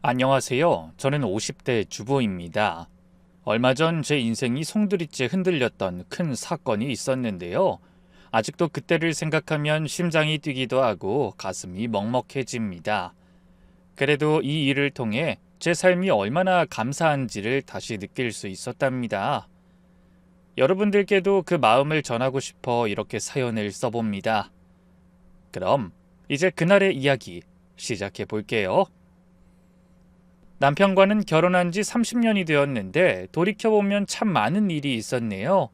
안녕하세요. 저는 50대 주부입니다. 얼마 전 제 인생이 송두리째 흔들렸던 큰 사건이 있었는데요. 아직도 그때를 생각하면 심장이 뛰기도 하고 가슴이 먹먹해집니다. 그래도 이 일을 통해 제 삶이 얼마나 감사한지를 다시 느낄 수 있었답니다. 여러분들께도 그 마음을 전하고 싶어 이렇게 사연을 써봅니다. 그럼 이제 그날의 이야기 시작해 볼게요. 남편과는 결혼한 지 30년이 되었는데 돌이켜보면 참 많은 일이 있었네요.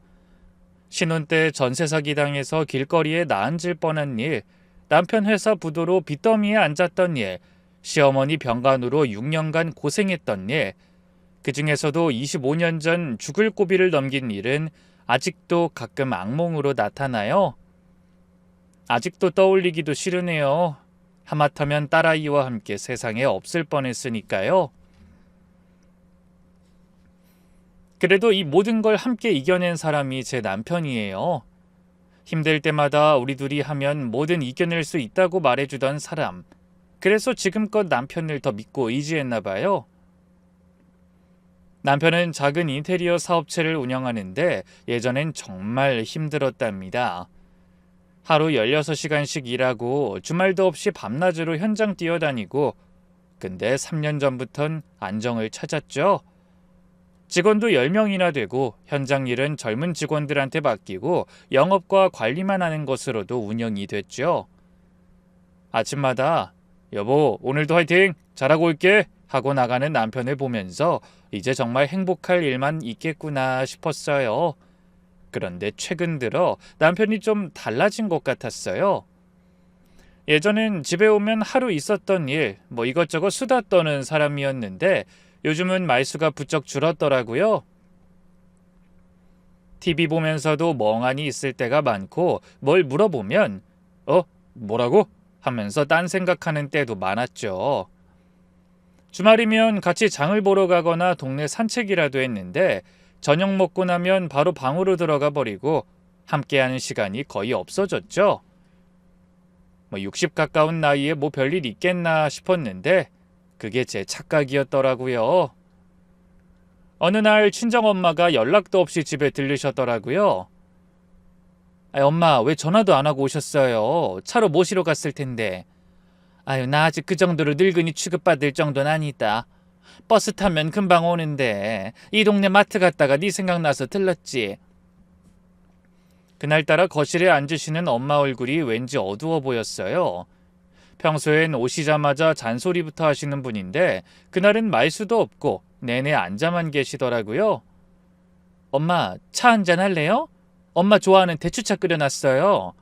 신혼 때 전세 사기 당해서 길거리에 나앉을 뻔한 일, 남편 회사 부도로 빚더미에 앉았던 일, 시어머니 병간호로 6년간 고생했던 일, 그 중에서도 25년 전 죽을 고비를 넘긴 일은 아직도 가끔 악몽으로 나타나요. 아직도 떠올리기도 싫으네요. 하마터면 딸아이와 함께 세상에 없을 뻔했으니까요. 그래도 이 모든 걸 함께 이겨낸 사람이 제 남편이에요. 힘들 때마다 우리 둘이 하면 뭐든 이겨낼 수 있다고 말해주던 사람. 그래서 지금껏 남편을 더 믿고 의지했나 봐요. 남편은 작은 인테리어 사업체를 운영하는데 예전엔 정말 힘들었답니다. 하루 16시간씩 일하고 주말도 없이 밤낮으로 현장 뛰어다니고, 근데 3년 전부턴 안정을 찾았죠. 직원도 10명이나 되고 현장 일은 젊은 직원들한테 맡기고 영업과 관리만 하는 것으로도 운영이 됐죠. 아침마다 여보 오늘도 화이팅! 잘하고 올게! 하고 나가는 남편을 보면서 이제 정말 행복할 일만 있겠구나 싶었어요. 그런데 최근 들어 남편이 좀 달라진 것 같았어요. 예전엔 집에 오면 하루 있었던 일, 이것저것 수다 떠는 사람이었는데 요즘은 말수가 부쩍 줄었더라고요. TV 보면서도 멍하니 있을 때가 많고 뭘 물어보면 뭐라고? 하면서 딴 생각하는 때도 많았죠. 주말이면 같이 장을 보러 가거나 동네 산책이라도 했는데 저녁 먹고 나면 바로 방으로 들어가 버리고 함께하는 시간이 거의 없어졌죠. 60 가까운 나이에 뭐 별일 있겠나 싶었는데 그게 제 착각이었더라고요. 어느 날 친정엄마가 연락도 없이 집에 들르셨더라고요. 엄마 왜 전화도 안 하고 오셨어요? 차로 모시러 갔을 텐데. 나 아직 그 정도로 늙은이 취급받을 정도는 아니다. 버스 타면 금방 오는데 이 동네 마트 갔다가 네 생각나서 들렀지. 그날따라 거실에 앉으시는 엄마 얼굴이 왠지 어두워 보였어요. 평소엔 오시자마자 잔소리부터 하시는 분인데 그날은 말수도 없고 내내 앉아만 계시더라고요. 엄마, 차 한잔 할래요? 엄마 좋아하는 대추차 끓여놨어요.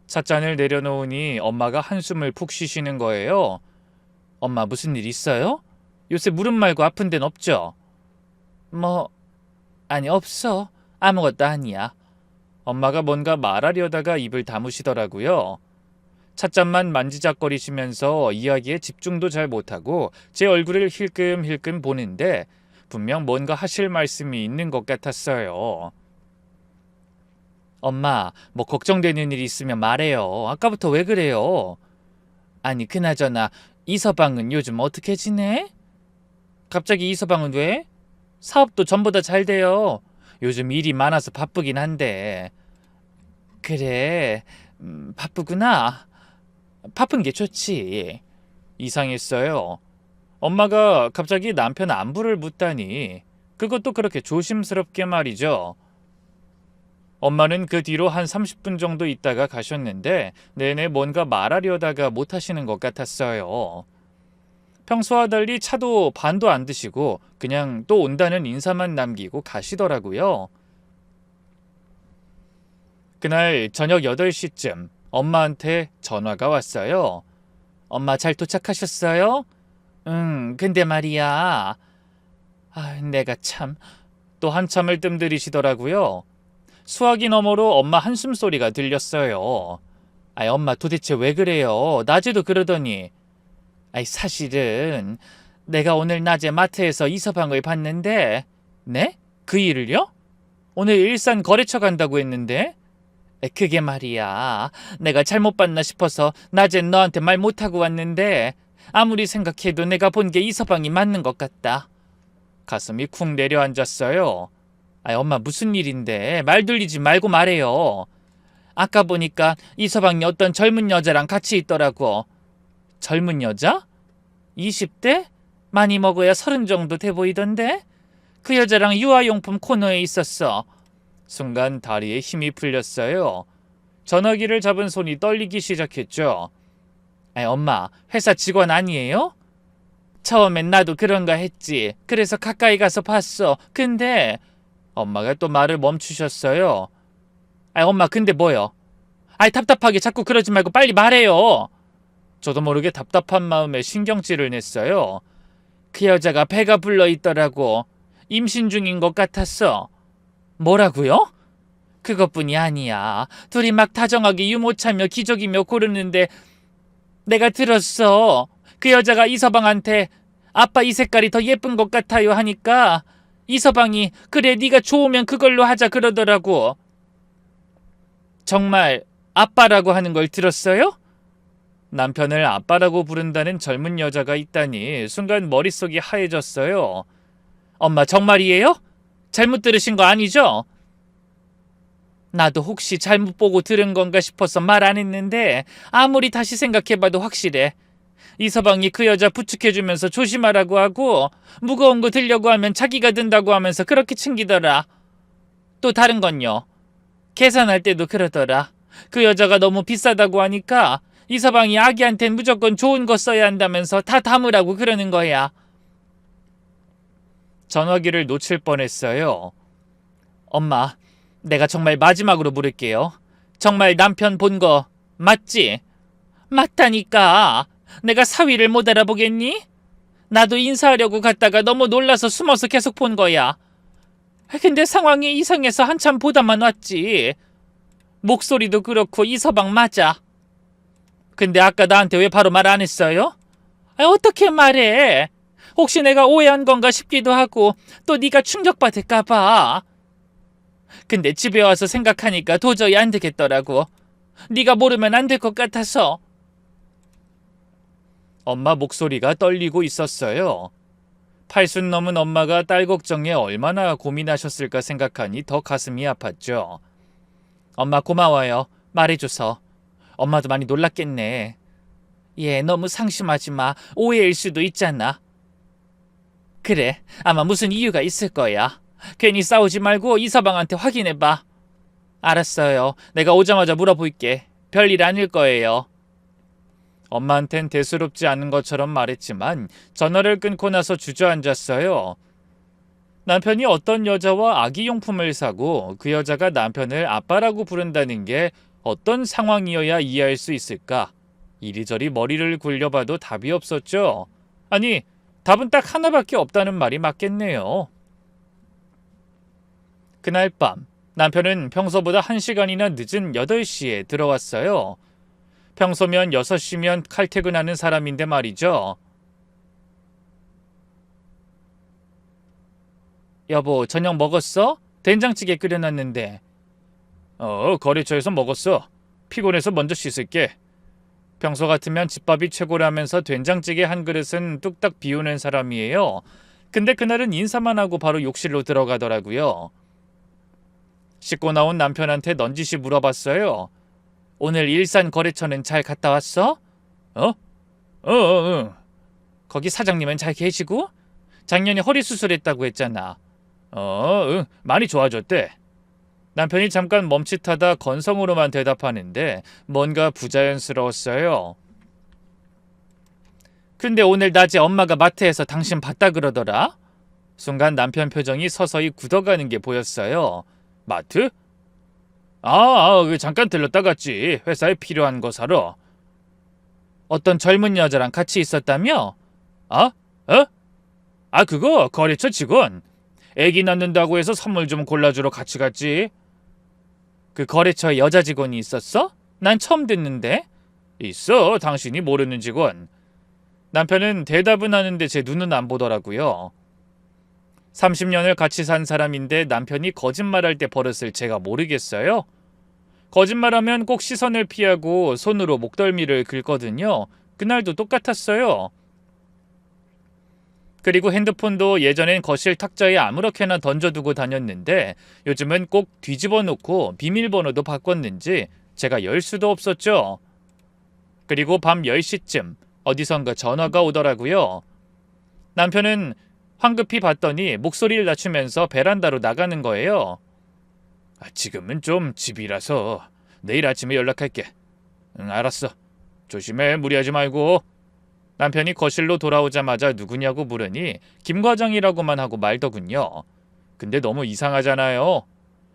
찻잔을 내려놓으니 엄마가 한숨을 푹 쉬시는 거예요. 엄마 무슨 일 있어요? 요새 무릎 말고 아픈 데는 없죠? 아니 없어. 아무것도 아니야. 엄마가 뭔가 말하려다가 입을 다무시더라고요. 찻잔만 만지작거리시면서 이야기에 집중도 잘 못하고 제 얼굴을 힐끔힐끔 보는데 분명 뭔가 하실 말씀이 있는 것 같았어요. 엄마, 걱정되는 일 있으면 말해요. 아까부터 왜 그래요? 아니, 그나저나 이서방은 요즘 어떻게 지내? 갑자기 이서방은 왜? 사업도 전보다 잘 돼요. 요즘 일이 많아서 바쁘긴 한데. 그래, 바쁘구나. 바쁜 게 좋지. 이상했어요. 엄마가 갑자기 남편 안부를 묻다니 그것도 그렇게 조심스럽게 말이죠. 엄마는 그 뒤로 한 30분 정도 있다가 가셨는데 내내 뭔가 말하려다가 못하시는 것 같았어요. 평소와 달리 차도 반도 안 드시고 그냥 또 온다는 인사만 남기고 가시더라고요. 그날 저녁 8시쯤 엄마한테 전화가 왔어요. 엄마 잘 도착하셨어요? 응, 근데 말이야. 내가 참. 또 한참을 뜸들이시더라고요. 수화기 너머로 엄마 한숨 소리가 들렸어요. 엄마 도대체 왜 그래요? 낮에도 그러더니. 사실은 내가 오늘 낮에 마트에서 이서방을 봤는데. 네? 그 일을요? 오늘 일산 거래처 간다고 했는데. 그게 말이야. 내가 잘못 봤나 싶어서 낮엔 너한테 말 못하고 왔는데 아무리 생각해도 내가 본 게 이서방이 맞는 것 같다. 가슴이 쿵 내려앉았어요. 엄마 무슨 일인데? 말 돌리지 말고 말해요. 아까 보니까 이서방이 어떤 젊은 여자랑 같이 있더라고. 젊은 여자? 20대? 많이 먹어야 30 정도 돼 보이던데? 그 여자랑 유아용품 코너에 있었어. 순간 다리에 힘이 풀렸어요. 전화기를 잡은 손이 떨리기 시작했죠. 엄마, 회사 직원 아니에요? 처음엔 나도 그런가 했지. 그래서 가까이 가서 봤어. 근데 엄마가 또 말을 멈추셨어요. 엄마 근데 뭐요? 답답하게 자꾸 그러지 말고 빨리 말해요. 저도 모르게 답답한 마음에 신경질을 냈어요. 그 여자가 배가 불러 있더라고. 임신 중인 것 같았어. 뭐라고요? 그것뿐이 아니야. 둘이 막 다정하게 유모차며 기저귀며 고르는데 내가 들었어. 그 여자가 이서방한테 아빠 이 색깔이 더 예쁜 것 같아요 하니까 이서방이 그래 네가 좋으면 그걸로 하자 그러더라고. 정말 아빠라고 하는 걸 들었어요? 남편을 아빠라고 부른다는 젊은 여자가 있다니 순간 머릿속이 하얘졌어요. 엄마 정말이에요? 잘못 들으신 거 아니죠? 나도 혹시 잘못 보고 들은 건가 싶어서 말 안 했는데 아무리 다시 생각해봐도 확실해. 이서방이 그 여자 부축해주면서 조심하라고 하고 무거운 거 들려고 하면 자기가 든다고 하면서 그렇게 챙기더라. 또 다른 건요. 계산할 때도 그러더라. 그 여자가 너무 비싸다고 하니까 이서방이 아기한텐 무조건 좋은 거 써야 한다면서 다 담으라고 그러는 거야. 전화기를 놓칠 뻔했어요. 엄마, 내가 정말 마지막으로 물을게요. 정말 남편 본 거 맞지? 맞다니까. 내가 사위를 못 알아보겠니? 나도 인사하려고 갔다가 너무 놀라서 숨어서 계속 본 거야. 근데 상황이 이상해서 한참 보다만 왔지. 목소리도 그렇고 이서방 맞아. 근데 아까 나한테 왜 바로 말 안 했어요? 어떻게 말해? 혹시 내가 오해한 건가 싶기도 하고 또 네가 충격받을까 봐. 근데 집에 와서 생각하니까 도저히 안 되겠더라고. 네가 모르면 안 될 것 같아서. 엄마 목소리가 떨리고 있었어요. 80 넘은 엄마가 딸 걱정에 얼마나 고민하셨을까 생각하니 더 가슴이 아팠죠. 엄마 고마워요. 말해줘서. 엄마도 많이 놀랐겠네. 너무 상심하지 마. 오해일 수도 있잖아. 그래, 아마 무슨 이유가 있을 거야. 괜히 싸우지 말고 이서방한테 확인해봐. 알았어요. 내가 오자마자 물어볼게. 별일 아닐 거예요. 엄마한텐 대수롭지 않은 것처럼 말했지만 전화를 끊고 나서 주저앉았어요. 남편이 어떤 여자와 아기용품을 사고 그 여자가 남편을 아빠라고 부른다는 게 어떤 상황이어야 이해할 수 있을까? 이리저리 머리를 굴려봐도 답이 없었죠. 아니, 답은 딱 하나밖에 없다는 말이 맞겠네요. 그날 밤 남편은 평소보다 1시간이나 늦은 8시에 들어왔어요. 평소면 6시면 칼퇴근하는 사람인데 말이죠. 여보, 저녁 먹었어? 된장찌개 끓여놨는데. 거래처에서 먹었어. 피곤해서 먼저 씻을게. 평소 같으면 집밥이 최고라면서 된장찌개 한 그릇은 뚝딱 비우는 사람이에요. 근데 그날은 인사만 하고 바로 욕실로 들어가더라고요. 씻고 나온 남편한테 넌지시 물어봤어요. 오늘 일산 거래처는 잘 갔다 왔어? 응. 거기 사장님은 잘 계시고? 작년에 허리 수술했다고 했잖아. 응. 많이 좋아졌대. 남편이 잠깐 멈칫하다 건성으로만 대답하는데 뭔가 부자연스러웠어요. 근데 오늘 낮에 엄마가 마트에서 당신 봤다 그러더라? 순간 남편 표정이 서서히 굳어가는 게 보였어요. 마트? 잠깐 들렀다 갔지. 회사에 필요한 거 사러. 어떤 젊은 여자랑 같이 있었다며? 그거 거래처 직원. 애기 낳는다고 해서 선물 좀 골라주러 같이 갔지. 그 거래처에 여자 직원이 있었어? 난 처음 듣는데. 있어, 당신이 모르는 직원. 남편은 대답은 하는데 제 눈은 안 보더라고요. 30년을 같이 산 사람인데 남편이 거짓말할 때 버릇을 제가 모르겠어요? 거짓말하면 꼭 시선을 피하고 손으로 목덜미를 긁거든요. 그날도 똑같았어요. 그리고 핸드폰도 예전엔 거실 탁자에 아무렇게나 던져두고 다녔는데 요즘은 꼭 뒤집어 놓고 비밀번호도 바꿨는지 제가 열 수도 없었죠. 그리고 밤 10시쯤 어디선가 전화가 오더라고요. 남편은 황급히 받더니 목소리를 낮추면서 베란다로 나가는 거예요. 지금은 좀 집이라서 내일 아침에 연락할게. 응, 알았어. 조심해, 무리하지 말고. 남편이 거실로 돌아오자마자 누구냐고 물으니 김 과장이라고만 하고 말더군요. 근데 너무 이상하잖아요.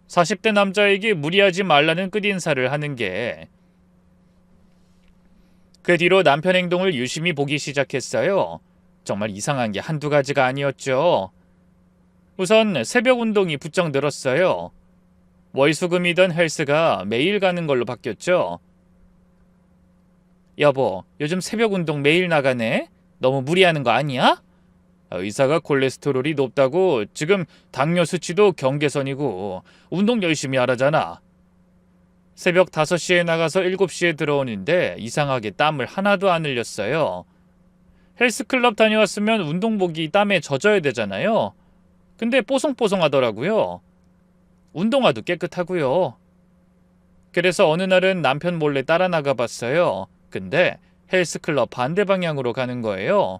40대 남자에게 무리하지 말라는 끝인사를 하는 게. 그 뒤로 남편 행동을 유심히 보기 시작했어요. 정말 이상한 게 한두 가지가 아니었죠. 우선 새벽 운동이 부쩍 늘었어요. 월수금이던 헬스가 매일 가는 걸로 바뀌었죠. 여보, 요즘 새벽 운동 매일 나가네? 너무 무리하는 거 아니야? 의사가 콜레스테롤이 높다고 지금 당뇨 수치도 경계선이고 운동 열심히 하라잖아. 새벽 5시에 나가서 7시에 들어오는데 이상하게 땀을 하나도 안 흘렸어요. 헬스클럽 다녀왔으면 운동복이 땀에 젖어야 되잖아요. 근데 뽀송뽀송하더라고요. 운동화도 깨끗하고요. 그래서 어느 날은 남편 몰래 따라 나가봤어요. 근데 헬스클럽 반대 방향으로 가는 거예요.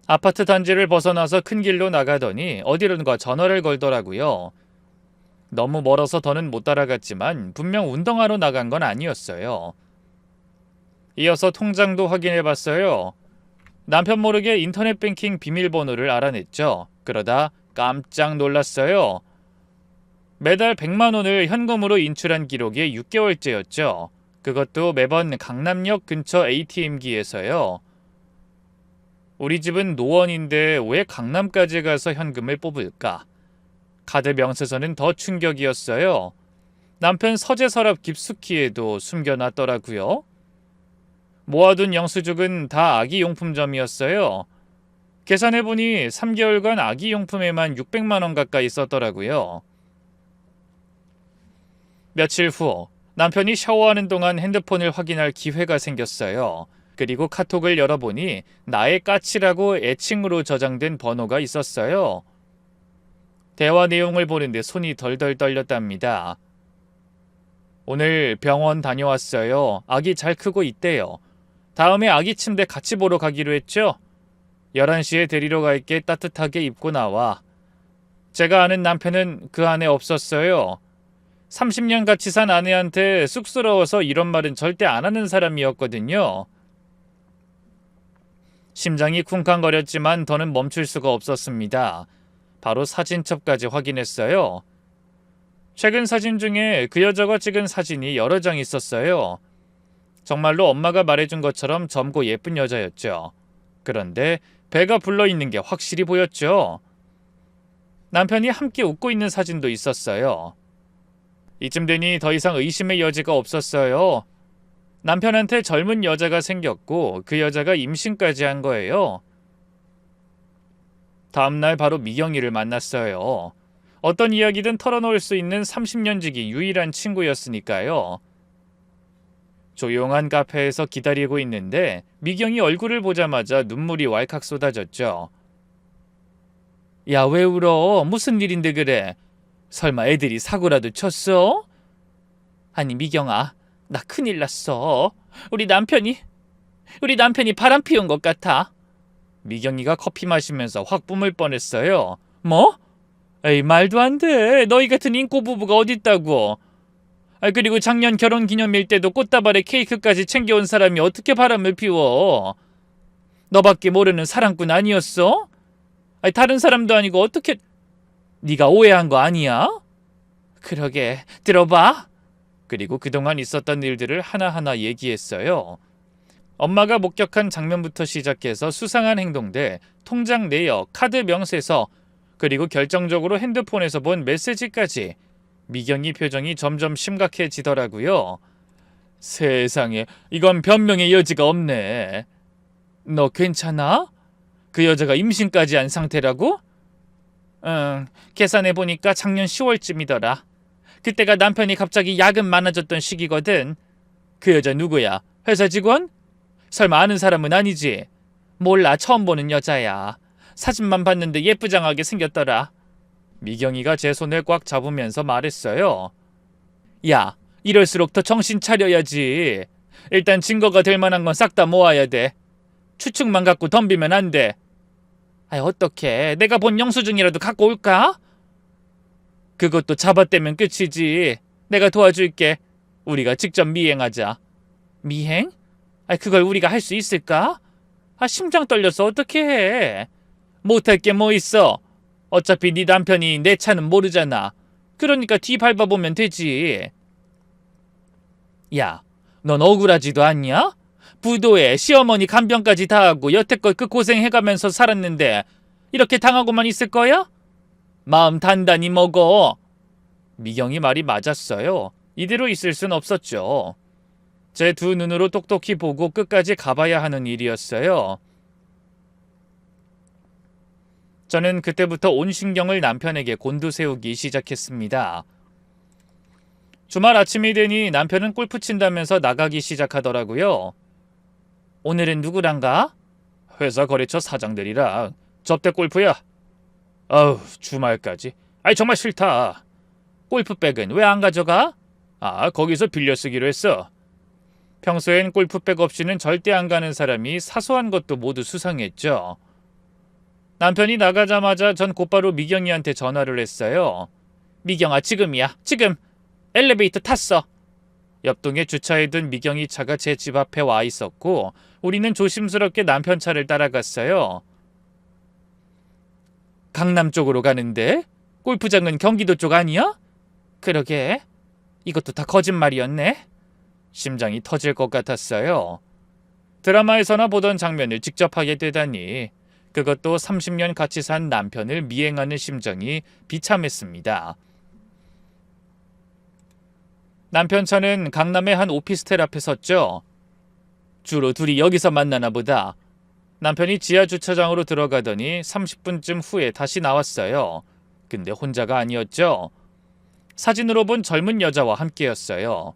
아파트 단지를 벗어나서 큰 길로 나가더니 어디론가 전화를 걸더라고요. 너무 멀어서 더는 못 따라갔지만 분명 운동하러 나간 건 아니었어요. 이어서 통장도 확인해봤어요. 남편 모르게 인터넷 뱅킹 비밀번호를 알아냈죠. 그러다 깜짝 놀랐어요. 매달 100만 원을 현금으로 인출한 기록이 6개월째였죠. 그것도 매번 강남역 근처 ATM기에서요. 우리 집은 노원인데 왜 강남까지 가서 현금을 뽑을까? 카드 명세서는 더 충격이었어요. 남편 서재 서랍 깊숙이에도 숨겨놨더라고요. 모아둔 영수증은 다 아기용품점이었어요. 계산해보니 3개월간 아기용품에만 600만 원 가까이 썼더라고요. 며칠 후 남편이 샤워하는 동안 핸드폰을 확인할 기회가 생겼어요. 그리고 카톡을 열어보니 나의 까치라고 애칭으로 저장된 번호가 있었어요. 대화 내용을 보는데 손이 덜덜 떨렸답니다. 오늘 병원 다녀왔어요. 아기 잘 크고 있대요. 다음에 아기 침대 같이 보러 가기로 했죠? 11시에 데리러 갈게 따뜻하게 입고 나와. 제가 아는 남편은 그 안에 없었어요. 30년 같이 산 아내한테 쑥스러워서 이런 말은 절대 안 하는 사람이었거든요. 심장이 쿵쾅거렸지만 더는 멈출 수가 없었습니다. 바로 사진첩까지 확인했어요. 최근 사진 중에 그 여자가 찍은 사진이 여러 장 있었어요. 정말로 엄마가 말해준 것처럼 젊고 예쁜 여자였죠. 그런데 배가 불러있는 게 확실히 보였죠. 남편이 함께 웃고 있는 사진도 있었어요. 이쯤 되니 더 이상 의심의 여지가 없었어요. 남편한테 젊은 여자가 생겼고 그 여자가 임신까지 한 거예요. 다음날 바로 미경이를 만났어요. 어떤 이야기든 털어놓을 수 있는 30년 지기 유일한 친구였으니까요. 조용한 카페에서 기다리고 있는데 미경이 얼굴을 보자마자 눈물이 왈칵 쏟아졌죠. 야, 왜 울어? 무슨 일인데 그래? 설마 애들이 사고라도 쳤어? 아니 미경아, 나 큰일 났어. 우리 남편이 바람 피운 것 같아. 미경이가 커피 마시면서 확 뿜을 뻔했어요. 뭐? 에이, 말도 안 돼. 너희 같은 인꼬 부부가 어딨다고. 그리고 작년 결혼기념일 때도 꽃다발에 케이크까지 챙겨온 사람이 어떻게 바람을 피워? 너밖에 모르는 사랑꾼 아니었어? 다른 사람도 아니고 어떻게... 네가 오해한 거 아니야? 그러게, 들어봐. 그리고 그동안 있었던 일들을 하나하나 얘기했어요. 엄마가 목격한 장면부터 시작해서 수상한 행동들, 통장 내역, 카드 명세서, 그리고 결정적으로 핸드폰에서 본 메시지까지. 미경이 표정이 점점 심각해지더라고요. 세상에, 이건 변명의 여지가 없네. 너 괜찮아? 그 여자가 임신까지 한 상태라고? 응, 계산해보니까 작년 10월쯤이더라. 그때가 남편이 갑자기 야근 많아졌던 시기거든. 그 여자 누구야? 회사 직원? 설마 아는 사람은 아니지? 몰라, 처음 보는 여자야. 사진만 봤는데 예쁘장하게 생겼더라. 미경이가 제 손을 꽉 잡으면서 말했어요. 야, 이럴수록 더 정신 차려야지. 일단 증거가 될 만한 건 싹 다 모아야 돼. 추측만 갖고 덤비면 안 돼. 아이, 어떡해. 내가 본 영수증이라도 갖고 올까? 그것도 잡아떼면 끝이지. 내가 도와줄게. 우리가 직접 미행하자. 미행? 아이, 그걸 우리가 할 수 있을까? 아, 심장 떨려서 어떻게 해. 못할 게 뭐 있어. 어차피 네 남편이 내 차는 모르잖아. 그러니까 뒤 밟아보면 되지. 야, 넌 억울하지도 않냐? 부도에 시어머니 간병까지 다 하고 여태껏 그 고생해가면서 살았는데 이렇게 당하고만 있을 거야? 마음 단단히 먹어. 미경이 말이 맞았어요. 이대로 있을 순 없었죠. 제 두 눈으로 똑똑히 보고 끝까지 가봐야 하는 일이었어요. 저는 그때부터 온 신경을 남편에게 곤두세우기 시작했습니다. 주말 아침이 되니 남편은 골프 친다면서 나가기 시작하더라고요. 오늘은 누구랑 가? 회사 거래처 사장들이랑. 접대 골프야. 아우, 주말까지. 아이, 정말 싫다. 골프백은 왜 안 가져가? 아, 거기서 빌려 쓰기로 했어. 평소엔 골프백 없이는 절대 안 가는 사람이 사소한 것도 모두 수상했죠. 남편이 나가자마자 전 곧바로 미경이한테 전화를 했어요. 미경아, 지금이야. 지금. 엘리베이터 탔어. 옆동에 주차해둔 미경이 차가 제 집 앞에 와 있었고 우리는 조심스럽게 남편 차를 따라갔어요. 강남 쪽으로 가는데? 골프장은 경기도 쪽 아니야? 그러게. 이것도 다 거짓말이었네. 심장이 터질 것 같았어요. 드라마에서나 보던 장면을 직접 하게 되다니. 그것도 30년 같이 산 남편을 미행하는 심정이 비참했습니다. 남편 차는 강남의 한 오피스텔 앞에 섰죠. 주로 둘이 여기서 만나나 보다. 남편이 지하 주차장으로 들어가더니 30분쯤 후에 다시 나왔어요. 근데 혼자가 아니었죠. 사진으로 본 젊은 여자와 함께였어요.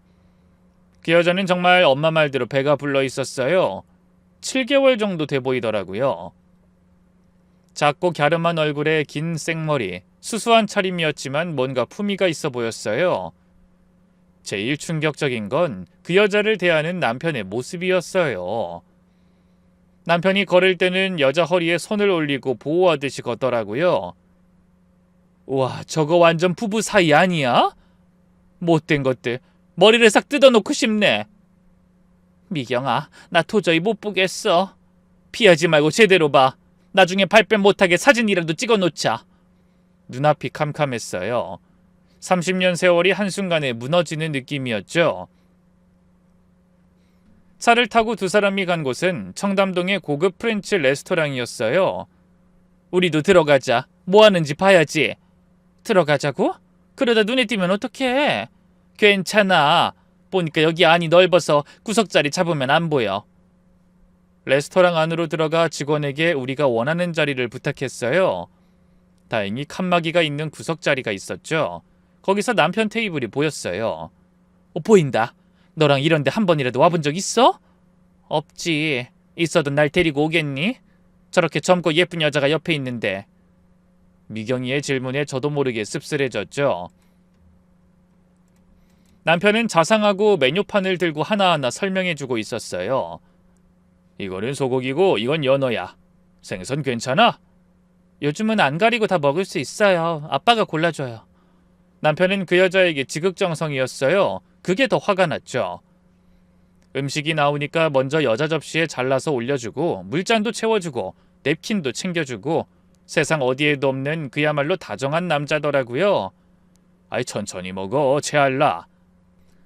그 여자는 정말 엄마 말대로 배가 불러 있었어요. 7개월 정도 돼 보이더라고요. 작고 갸름한 얼굴에 긴 생머리, 수수한 차림이었지만 뭔가 품위가 있어 보였어요. 제일 충격적인 건 그 여자를 대하는 남편의 모습이었어요. 남편이 걸을 때는 여자 허리에 손을 올리고 보호하듯이 걷더라고요. 우와, 저거 완전 부부 사이 아니야? 못된 것들, 머리를 싹 뜯어놓고 싶네. 미경아, 나 도저히 못 보겠어. 피하지 말고 제대로 봐. 나중에 발뺌 못하게 사진이라도 찍어놓자. 눈앞이 캄캄했어요. 30년 세월이 한순간에 무너지는 느낌이었죠. 차를 타고 두 사람이 간 곳은 청담동의 고급 프렌치 레스토랑이었어요. 우리도 들어가자. 뭐 하는지 봐야지. 들어가자고? 그러다 눈에 띄면 어떡해? 괜찮아. 보니까 여기 안이 넓어서 구석자리 잡으면 안 보여. 레스토랑 안으로 들어가 직원에게 우리가 원하는 자리를 부탁했어요. 다행히 칸막이가 있는 구석자리가 있었죠. 거기서 남편 테이블이 보였어요. 보인다. 너랑 이런데 한 번이라도 와본 적 있어? 없지. 있어도 날 데리고 오겠니? 저렇게 젊고 예쁜 여자가 옆에 있는데. 미경이의 질문에 저도 모르게 씁쓸해졌죠. 남편은 자상하고 메뉴판을 들고 하나하나 설명해주고 있었어요. 이거는 소고기고 이건 연어야. 생선 괜찮아? 요즘은 안 가리고 다 먹을 수 있어요. 아빠가 골라줘요. 남편은 그 여자에게 지극정성이었어요. 그게 더 화가 났죠. 음식이 나오니까 먼저 여자 접시에 잘라서 올려주고 물잔도 채워주고 냅킨도 챙겨주고 세상 어디에도 없는 그야말로 다정한 남자더라고요. 아이, 천천히 먹어, 제알라.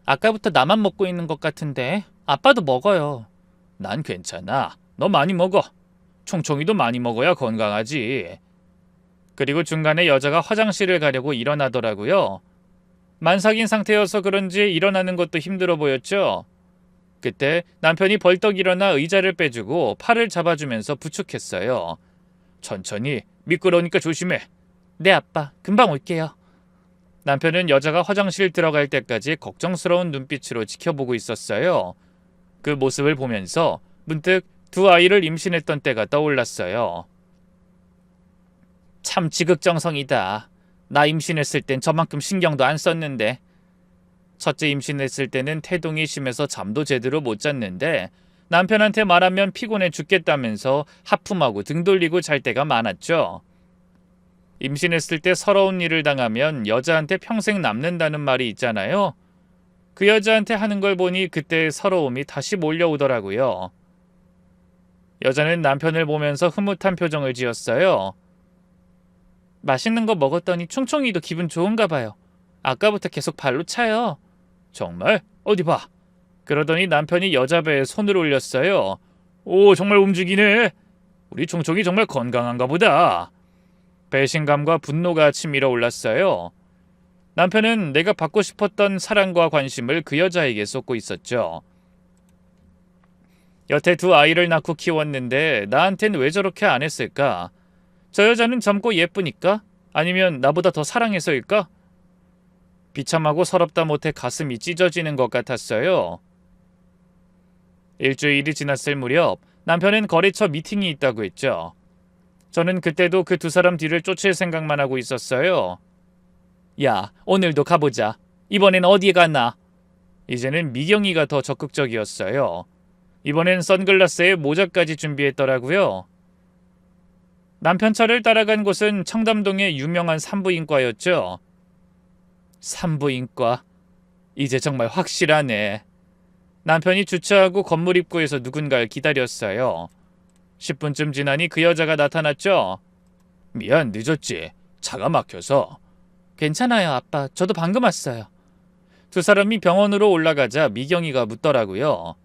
아까부터 나만 먹고 있는 것 같은데 아빠도 먹어요. 난 괜찮아. 너 많이 먹어. 총총이도 많이 먹어야 건강하지. 그리고 중간에 여자가 화장실을 가려고 일어나더라고요. 만삭인 상태여서 그런지 일어나는 것도 힘들어 보였죠. 그때 남편이 벌떡 일어나 의자를 빼주고 팔을 잡아주면서 부축했어요. 천천히, 미끄러우니까 조심해. 네, 아빠. 금방 올게요. 남편은 여자가 화장실 들어갈 때까지 걱정스러운 눈빛으로 지켜보고 있었어요. 그 모습을 보면서 문득 두 아이를 임신했던 때가 떠올랐어요. 참 지극정성이다. 나 임신했을 땐 저만큼 신경도 안 썼는데. 첫째 임신했을 때는 태동이 심해서 잠도 제대로 못 잤는데 남편한테 말하면 피곤해 죽겠다면서 하품하고 등 돌리고 잘 때가 많았죠. 임신했을 때 서러운 일을 당하면 여자한테 평생 남는다는 말이 있잖아요. 그 여자한테 하는 걸 보니 그때의 서러움이 다시 몰려오더라고요. 여자는 남편을 보면서 흐뭇한 표정을 지었어요. 맛있는 거 먹었더니 충충이도 기분 좋은가 봐요. 아까부터 계속 발로 차요. 정말? 어디 봐. 그러더니 남편이 여자 배에 손을 올렸어요. 오, 정말 움직이네. 우리 충충이 정말 건강한가 보다. 배신감과 분노가 치밀어 올랐어요. 남편은 내가 받고 싶었던 사랑과 관심을 그 여자에게 쏟고 있었죠. 여태 두 아이를 낳고 키웠는데 나한텐 왜 저렇게 안 했을까? 저 여자는 젊고 예쁘니까? 아니면 나보다 더 사랑해서일까? 비참하고 서럽다 못해 가슴이 찢어지는 것 같았어요. 일주일이 지났을 무렵 남편은 거래처 미팅이 있다고 했죠. 저는 그때도 그 두 사람 뒤를 쫓을 생각만 하고 있었어요. 야, 오늘도 가보자. 이번엔 어디에 갔나? 이제는 미경이가 더 적극적이었어요. 이번엔 선글라스에 모자까지 준비했더라고요. 남편 차를 따라간 곳은 청담동의 유명한 산부인과였죠. 산부인과. 이제 정말 확실하네. 남편이 주차하고 건물 입구에서 누군가를 기다렸어요. 10분쯤 지나니 그 여자가 나타났죠. 미안, 늦었지. 차가 막혀서. 괜찮아요, 아빠. 저도 방금 왔어요. 두 사람이 병원으로 올라가자 미경이가 묻더라고요.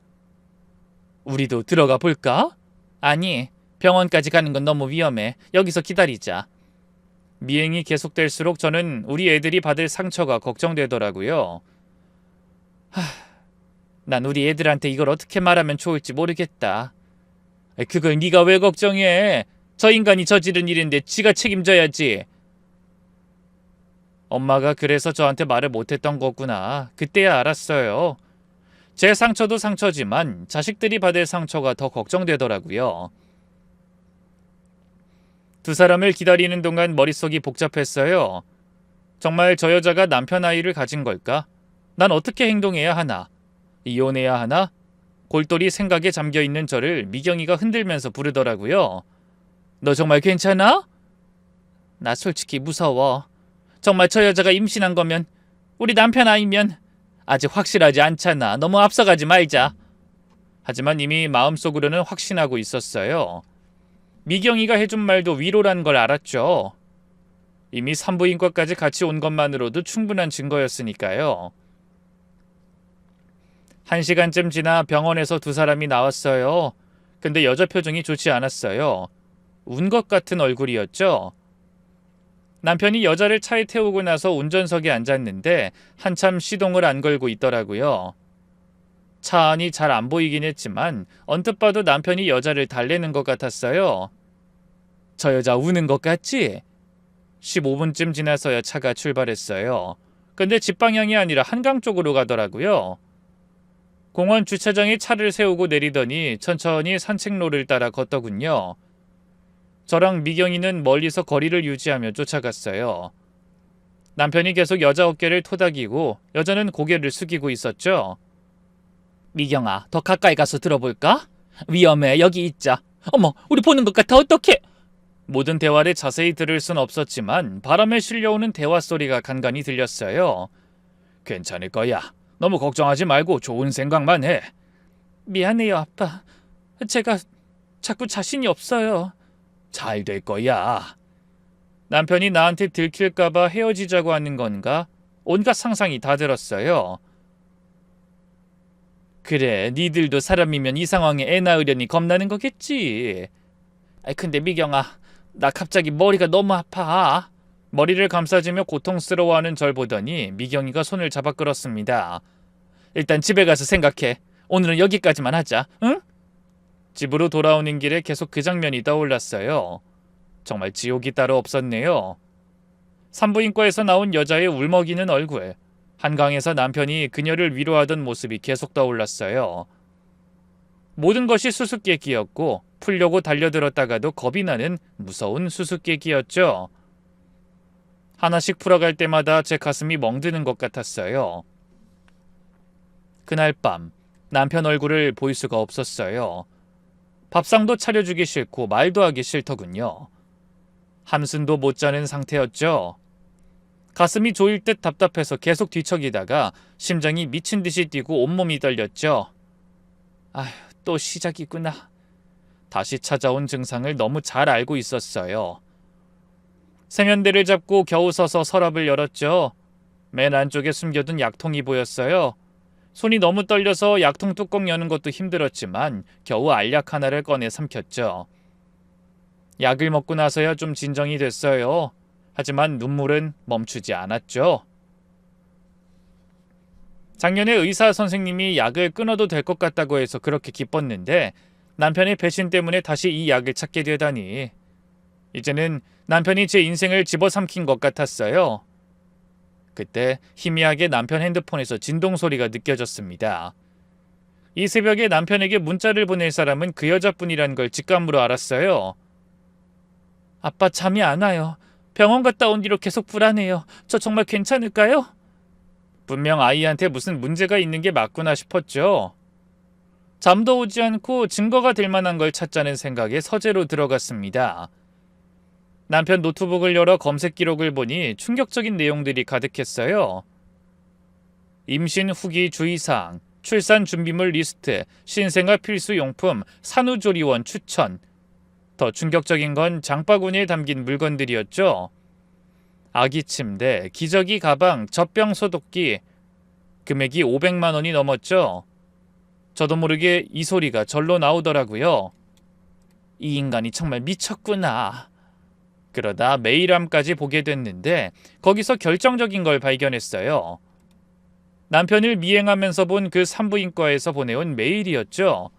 우리도 들어가 볼까? 아니, 병원까지 가는 건 너무 위험해. 여기서 기다리자. 미행이 계속될수록 저는 우리 애들이 받을 상처가 걱정되더라고요. 난 우리 애들한테 이걸 어떻게 말하면 좋을지 모르겠다. 그걸 네가 왜 걱정해? 저 인간이 저지른 일인데 지가 책임져야지. 엄마가 그래서 저한테 말을 못했던 거구나. 그때야 알았어요. 제 상처도 상처지만 자식들이 받을 상처가 더 걱정되더라고요. 두 사람을 기다리는 동안 머릿속이 복잡했어요. 정말 저 여자가 남편 아이를 가진 걸까? 난 어떻게 행동해야 하나? 이혼해야 하나? 골똘히 생각에 잠겨있는 저를 미경이가 흔들면서 부르더라고요. 너 정말 괜찮아? 나 솔직히 무서워. 정말 저 여자가 임신한 거면, 우리 남편 아이면 아직 확실하지 않잖아. 너무 앞서가지 말자. 하지만 이미 마음속으로는 확신하고 있었어요. 미경이가 해준 말도 위로란 걸 알았죠. 이미 산부인과까지 같이 온 것만으로도 충분한 증거였으니까요. 1시간쯤 지나 병원에서 두 사람이 나왔어요. 근데 여자 표정이 좋지 않았어요. 운 것 같은 얼굴이었죠. 남편이 여자를 차에 태우고 나서 운전석에 앉았는데 한참 시동을 안 걸고 있더라고요. 차 안이 잘 안 보이긴 했지만 언뜻 봐도 남편이 여자를 달래는 것 같았어요. 저 여자 우는 것 같지? 15분쯤 지나서야 차가 출발했어요. 근데 집 방향이 아니라 한강 쪽으로 가더라고요. 공원 주차장에 차를 세우고 내리더니 천천히 산책로를 따라 걷더군요. 저랑 미경이는 멀리서 거리를 유지하며 쫓아갔어요. 남편이 계속 여자 어깨를 토닥이고 여자는 고개를 숙이고 있었죠. 미경아, 더 가까이 가서 들어볼까? 위험해, 여기 있자. 어머, 우리 보는 것 같아, 어떡해? 모든 대화를 자세히 들을 순 없었지만 바람에 실려오는 대화 소리가 간간히 들렸어요. 괜찮을 거야. 너무 걱정하지 말고 좋은 생각만 해. 미안해요, 아빠. 제가 자꾸 자신이 없어요. 잘 될 거야. 남편이 나한테 들킬까봐 헤어지자고 하는 건가? 온갖 상상이 다 들었어요. 그래, 니들도 사람이면 이 상황에 애 낳으려니 겁나는 거겠지. 근데 미경아, 나 갑자기 머리가 너무 아파. 머리를 감싸주며 고통스러워하는 절 보더니 미경이가 손을 잡아 끌었습니다. 일단 집에 가서 생각해. 오늘은 여기까지만 하자, 응? 집으로 돌아오는 길에 계속 그 장면이 떠올랐어요. 정말 지옥이 따로 없었네요. 산부인과에서 나온 여자의 울먹이는 얼굴, 한강에서 남편이 그녀를 위로하던 모습이 계속 떠올랐어요. 모든 것이 수수께끼였고 풀려고 달려들었다가도 겁이 나는 무서운 수수께끼였죠. 하나씩 풀어갈 때마다 제 가슴이 멍드는 것 같았어요. 그날 밤 남편 얼굴을 볼 수가 없었어요. 밥상도 차려주기 싫고 말도 하기 싫더군요. 한숨도 못 자는 상태였죠. 가슴이 조일 듯 답답해서 계속 뒤척이다가 심장이 미친 듯이 뛰고 온몸이 떨렸죠. 아휴, 또 시작이구나. 다시 찾아온 증상을 너무 잘 알고 있었어요. 세면대를 잡고 겨우 서서 서랍을 열었죠. 맨 안쪽에 숨겨둔 약통이 보였어요. 손이 너무 떨려서 약통 뚜껑 여는 것도 힘들었지만 겨우 알약 하나를 꺼내 삼켰죠. 약을 먹고 나서야 좀 진정이 됐어요. 하지만 눈물은 멈추지 않았죠. 작년에 의사 선생님이 약을 끊어도 될 것 같다고 해서 그렇게 기뻤는데 남편의 배신 때문에 다시 이 약을 찾게 되다니. 이제는 남편이 제 인생을 집어삼킨 것 같았어요. 그때 희미하게 남편 핸드폰에서 진동 소리가 느껴졌습니다. 이 새벽에 남편에게 문자를 보낼 사람은 그 여자뿐이란 걸 직감으로 알았어요. 아빠 잠이 안 와요. 병원 갔다 온 뒤로 계속 불안해요. 저 정말 괜찮을까요? 분명 아이한테 무슨 문제가 있는 게 맞구나 싶었죠. 잠도 오지 않고 증거가 될 만한 걸 찾자는 생각에 서재로 들어갔습니다. 남편 노트북을 열어 검색 기록을 보니 충격적인 내용들이 가득했어요. 임신 후기 주의사항, 출산 준비물 리스트, 신생아 필수 용품, 산후조리원 추천. 더 충격적인 건 장바구니에 담긴 물건들이었죠. 아기 침대, 기저귀 가방, 젖병 소독기. 금액이 500만 원이 넘었죠. 저도 모르게 이 소리가 절로 나오더라고요. 이 인간이 정말 미쳤구나. 그러다 메일함까지 보게 됐는데 거기서 결정적인 걸 발견했어요. 남편을 미행하면서 본 그 산부인과에서 보내온 메일이었죠.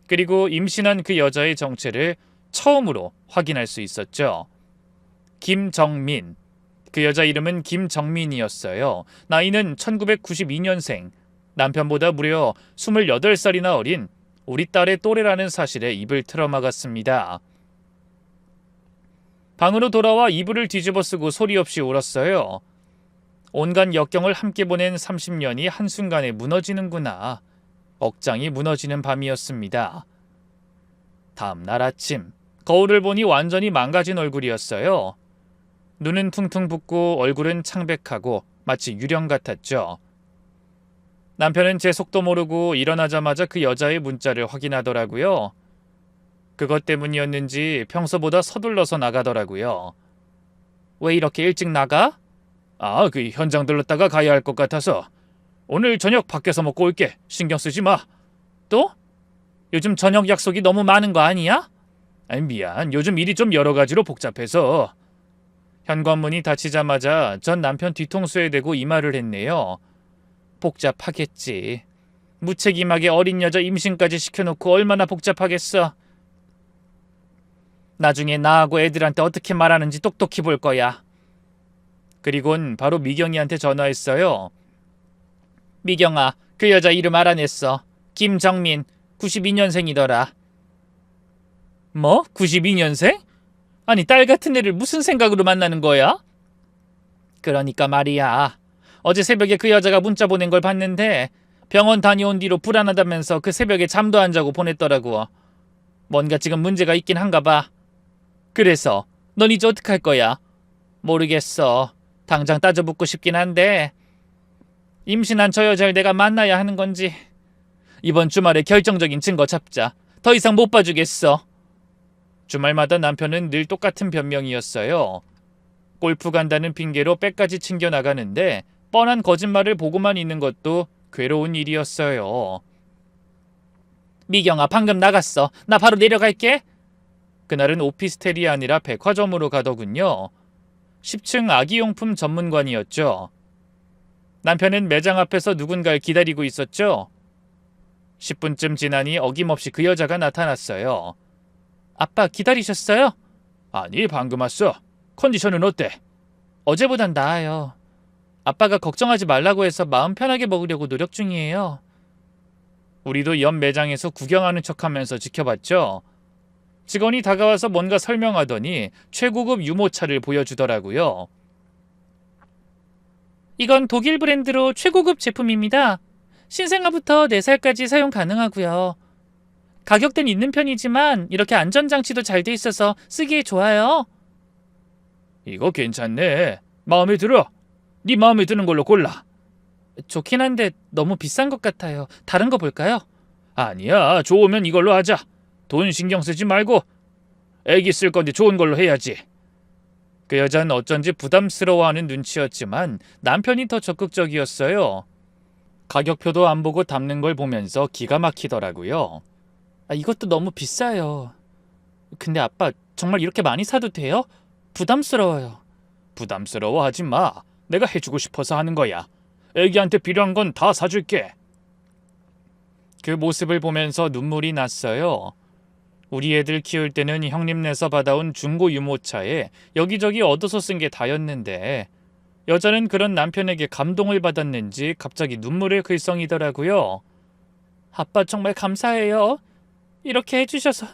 그리고 임신한 그 여자의 정체를 처음으로 확인할 수 있었죠. 김정민. 그 여자 이름은 김정민이었어요. 나이는 1992년생. 남편보다 무려 28살이나 어린 우리 딸의 또래라는 사실에 입을 틀어막았습니다. 방으로 돌아와 이불을 뒤집어 쓰고 소리 없이 울었어요. 온갖 역경을 함께 보낸 30년이 한순간에 무너지는구나. 억장이 무너지는 밤이었습니다. 다음 날 아침, 거울을 보니 완전히 망가진 얼굴이었어요. 눈은 퉁퉁 붓고 얼굴은 창백하고 마치 유령 같았죠. 남편은 제 속도 모르고 일어나자마자 그 여자의 문자를 확인하더라고요. 그것 때문이었는지 평소보다 서둘러서 나가더라고요. 왜 이렇게 일찍 나가? 그 현장 들렀다가 가야 할 것 같아서. 오늘 저녁 밖에서 먹고 올게. 신경 쓰지 마. 또? 요즘 저녁 약속이 너무 많은 거 아니야? 미안. 요즘 일이 좀 여러 가지로 복잡해서. 현관문이 닫히자마자 전 남편 뒤통수에 대고 이 말을 했네요. 복잡하겠지. 무책임하게 어린 여자 임신까지 시켜놓고 얼마나 복잡하겠어. 나중에 나하고 애들한테 어떻게 말하는지 똑똑히 볼 거야. 그리곤 바로 미경이한테 전화했어요. 미경아, 그 여자 이름 알아냈어. 김정민, 92년생이더라. 뭐? 92년생? 아니, 딸 같은 애를 무슨 생각으로 만나는 거야? 그러니까 말이야. 어제 새벽에 그 여자가 문자 보낸 걸 봤는데 병원 다녀온 뒤로 불안하다면서 그 새벽에 잠도 안 자고 보냈더라고. 뭔가 지금 문제가 있긴 한가 봐. 그래서 넌 이제 어떡할 거야? 모르겠어. 당장 따져붙고 싶긴 한데 임신한 저 여자를 내가 만나야 하는 건지. 이번 주말에 결정적인 증거 잡자. 더 이상 못 봐주겠어. 주말마다 남편은 늘 똑같은 변명이었어요. 골프 간다는 핑계로 백까지 챙겨나가는데 뻔한 거짓말을 보고만 있는 것도 괴로운 일이었어요. 미경아, 방금 나갔어. 나 바로 내려갈게. 그날은 오피스텔이 아니라 백화점으로 가더군요. 10층 아기용품 전문관이었죠. 남편은 매장 앞에서 누군가를 기다리고 있었죠. 10분쯤 지나니 어김없이 그 여자가 나타났어요. 아빠 기다리셨어요? 아니, 방금 왔어. 컨디션은 어때? 어제보단 나아요. 아빠가 걱정하지 말라고 해서 마음 편하게 먹으려고 노력 중이에요. 우리도 옆 매장에서 구경하는 척하면서 지켜봤죠. 직원이 다가와서 뭔가 설명하더니 최고급 유모차를 보여주더라고요. 이건 독일 브랜드로 최고급 제품입니다. 신생아부터 4살까지 사용 가능하고요. 가격대는 있는 편이지만 이렇게 안전장치도 잘 돼 있어서 쓰기에 좋아요. 이거 괜찮네. 마음에 들어. 네 마음에 드는 걸로 골라. 좋긴 한데 너무 비싼 것 같아요. 다른 거 볼까요? 아니야. 좋으면 이걸로 하자. 돈 신경 쓰지 말고. 애기 쓸 건데 좋은 걸로 해야지. 그 여자는 어쩐지 부담스러워하는 눈치였지만 남편이 더 적극적이었어요. 가격표도 안 보고 담는 걸 보면서 기가 막히더라고요. 이것도 너무 비싸요. 근데 아빠 정말 이렇게 많이 사도 돼요? 부담스러워요. 부담스러워하지 마. 내가 해주고 싶어서 하는 거야. 애기한테 필요한 건 다 사줄게. 그 모습을 보면서 눈물이 났어요. 우리 애들 키울 때는 형님네서 받아온 중고 유모차에 여기저기 얻어서 쓴 게 다였는데 여자는 그런 남편에게 감동을 받았는지 갑자기 눈물을 글썽이더라고요. 아빠 정말 감사해요. 이렇게 해주셔서.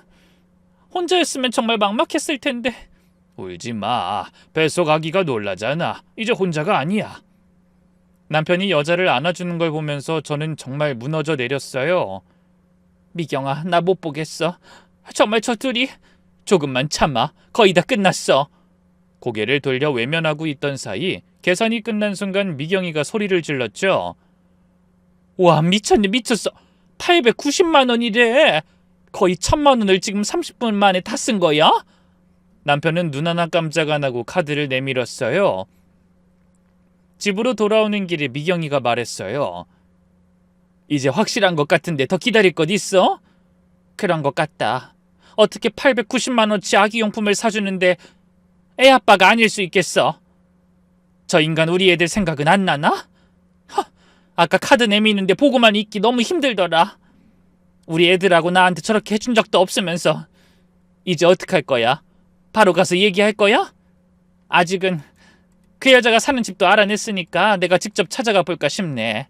혼자였으면 정말 막막했을 텐데. 울지 마. 뱃속 아기가 놀라잖아. 이제 혼자가 아니야. 남편이 여자를 안아주는 걸 보면서 저는 정말 무너져 내렸어요. 미경아, 나 못 보겠어. 정말 저 둘이. 조금만 참아. 거의 다 끝났어. 고개를 돌려 외면하고 있던 사이 계산이 끝난 순간 미경이가 소리를 질렀죠. 와, 미쳤네, 미쳤어. 890만 원이래. 거의 1000만 원을 지금 30분 만에 다 쓴 거야? 남편은 눈 하나 깜짝 안 하고 카드를 내밀었어요. 집으로 돌아오는 길에 미경이가 말했어요. 이제 확실한 것 같은데 더 기다릴 것 있어? 그런 것 같다. 어떻게 890만 원치 아기용품을 사주는데 애 아빠가 아닐 수 있겠어? 저 인간 우리 애들 생각은 안 나나? 아까 카드 내미는데 보고만 있기 너무 힘들더라. 우리 애들하고 나한테 저렇게 해준 적도 없으면서. 이제 어떡할 거야? 바로 가서 얘기할 거야? 아직은 그 여자가 사는 집도 알아냈으니까 내가 직접 찾아가 볼까 싶네.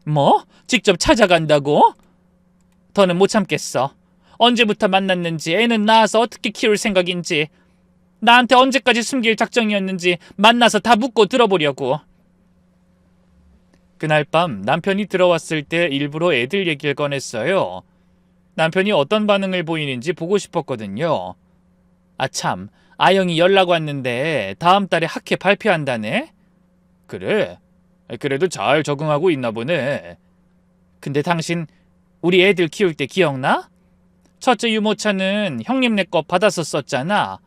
뭐? 직접 찾아간다고? 더는 못 참겠어. 언제부터 만났는지, 애는 낳아서 어떻게 키울 생각인지, 나한테 언제까지 숨길 작정이었는지 만나서 다 묻고 들어보려고. 그날 밤 남편이 들어왔을 때 일부러 애들 얘기를 꺼냈어요. 남편이 어떤 반응을 보이는지 보고 싶었거든요. 참, 아영이 연락 왔는데 다음 달에 학회 발표한다네? 그래? 그래도 잘 적응하고 있나 보네. 근데 당신 우리 애들 키울 때 기억나? 첫째 유모차는 형님네 거 받아서 썼잖아.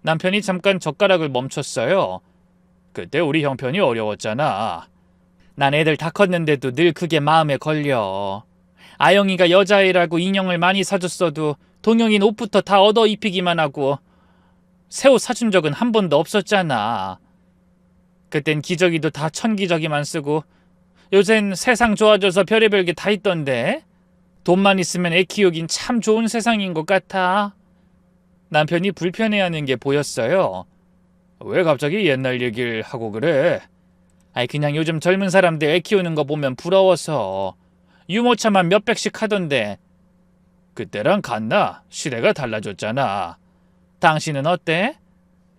남편이 잠깐 젓가락을 멈췄어요. 그때 우리 형편이 어려웠잖아. 난 애들 다 컸는데도 늘 그게 마음에 걸려. 아영이가 여자애라고 인형을 많이 사줬어도 동영이는 옷부터 다 얻어 입히기만 하고 새 옷 사준 적은 한 번도 없었잖아. 그땐 기저귀도 다 천기저귀만 쓰고 요샌 세상 좋아져서 별의별 게 다 있던데. 돈만 있으면 애 키우긴 참 좋은 세상인 것 같아. 남편이 불편해하는 게 보였어요. 왜 갑자기 옛날 얘기를 하고 그래? 그냥 요즘 젊은 사람들 애 키우는 거 보면 부러워서. 유모차만 몇백씩 하던데. 그때랑 같나? 시대가 달라졌잖아. 당신은 어때?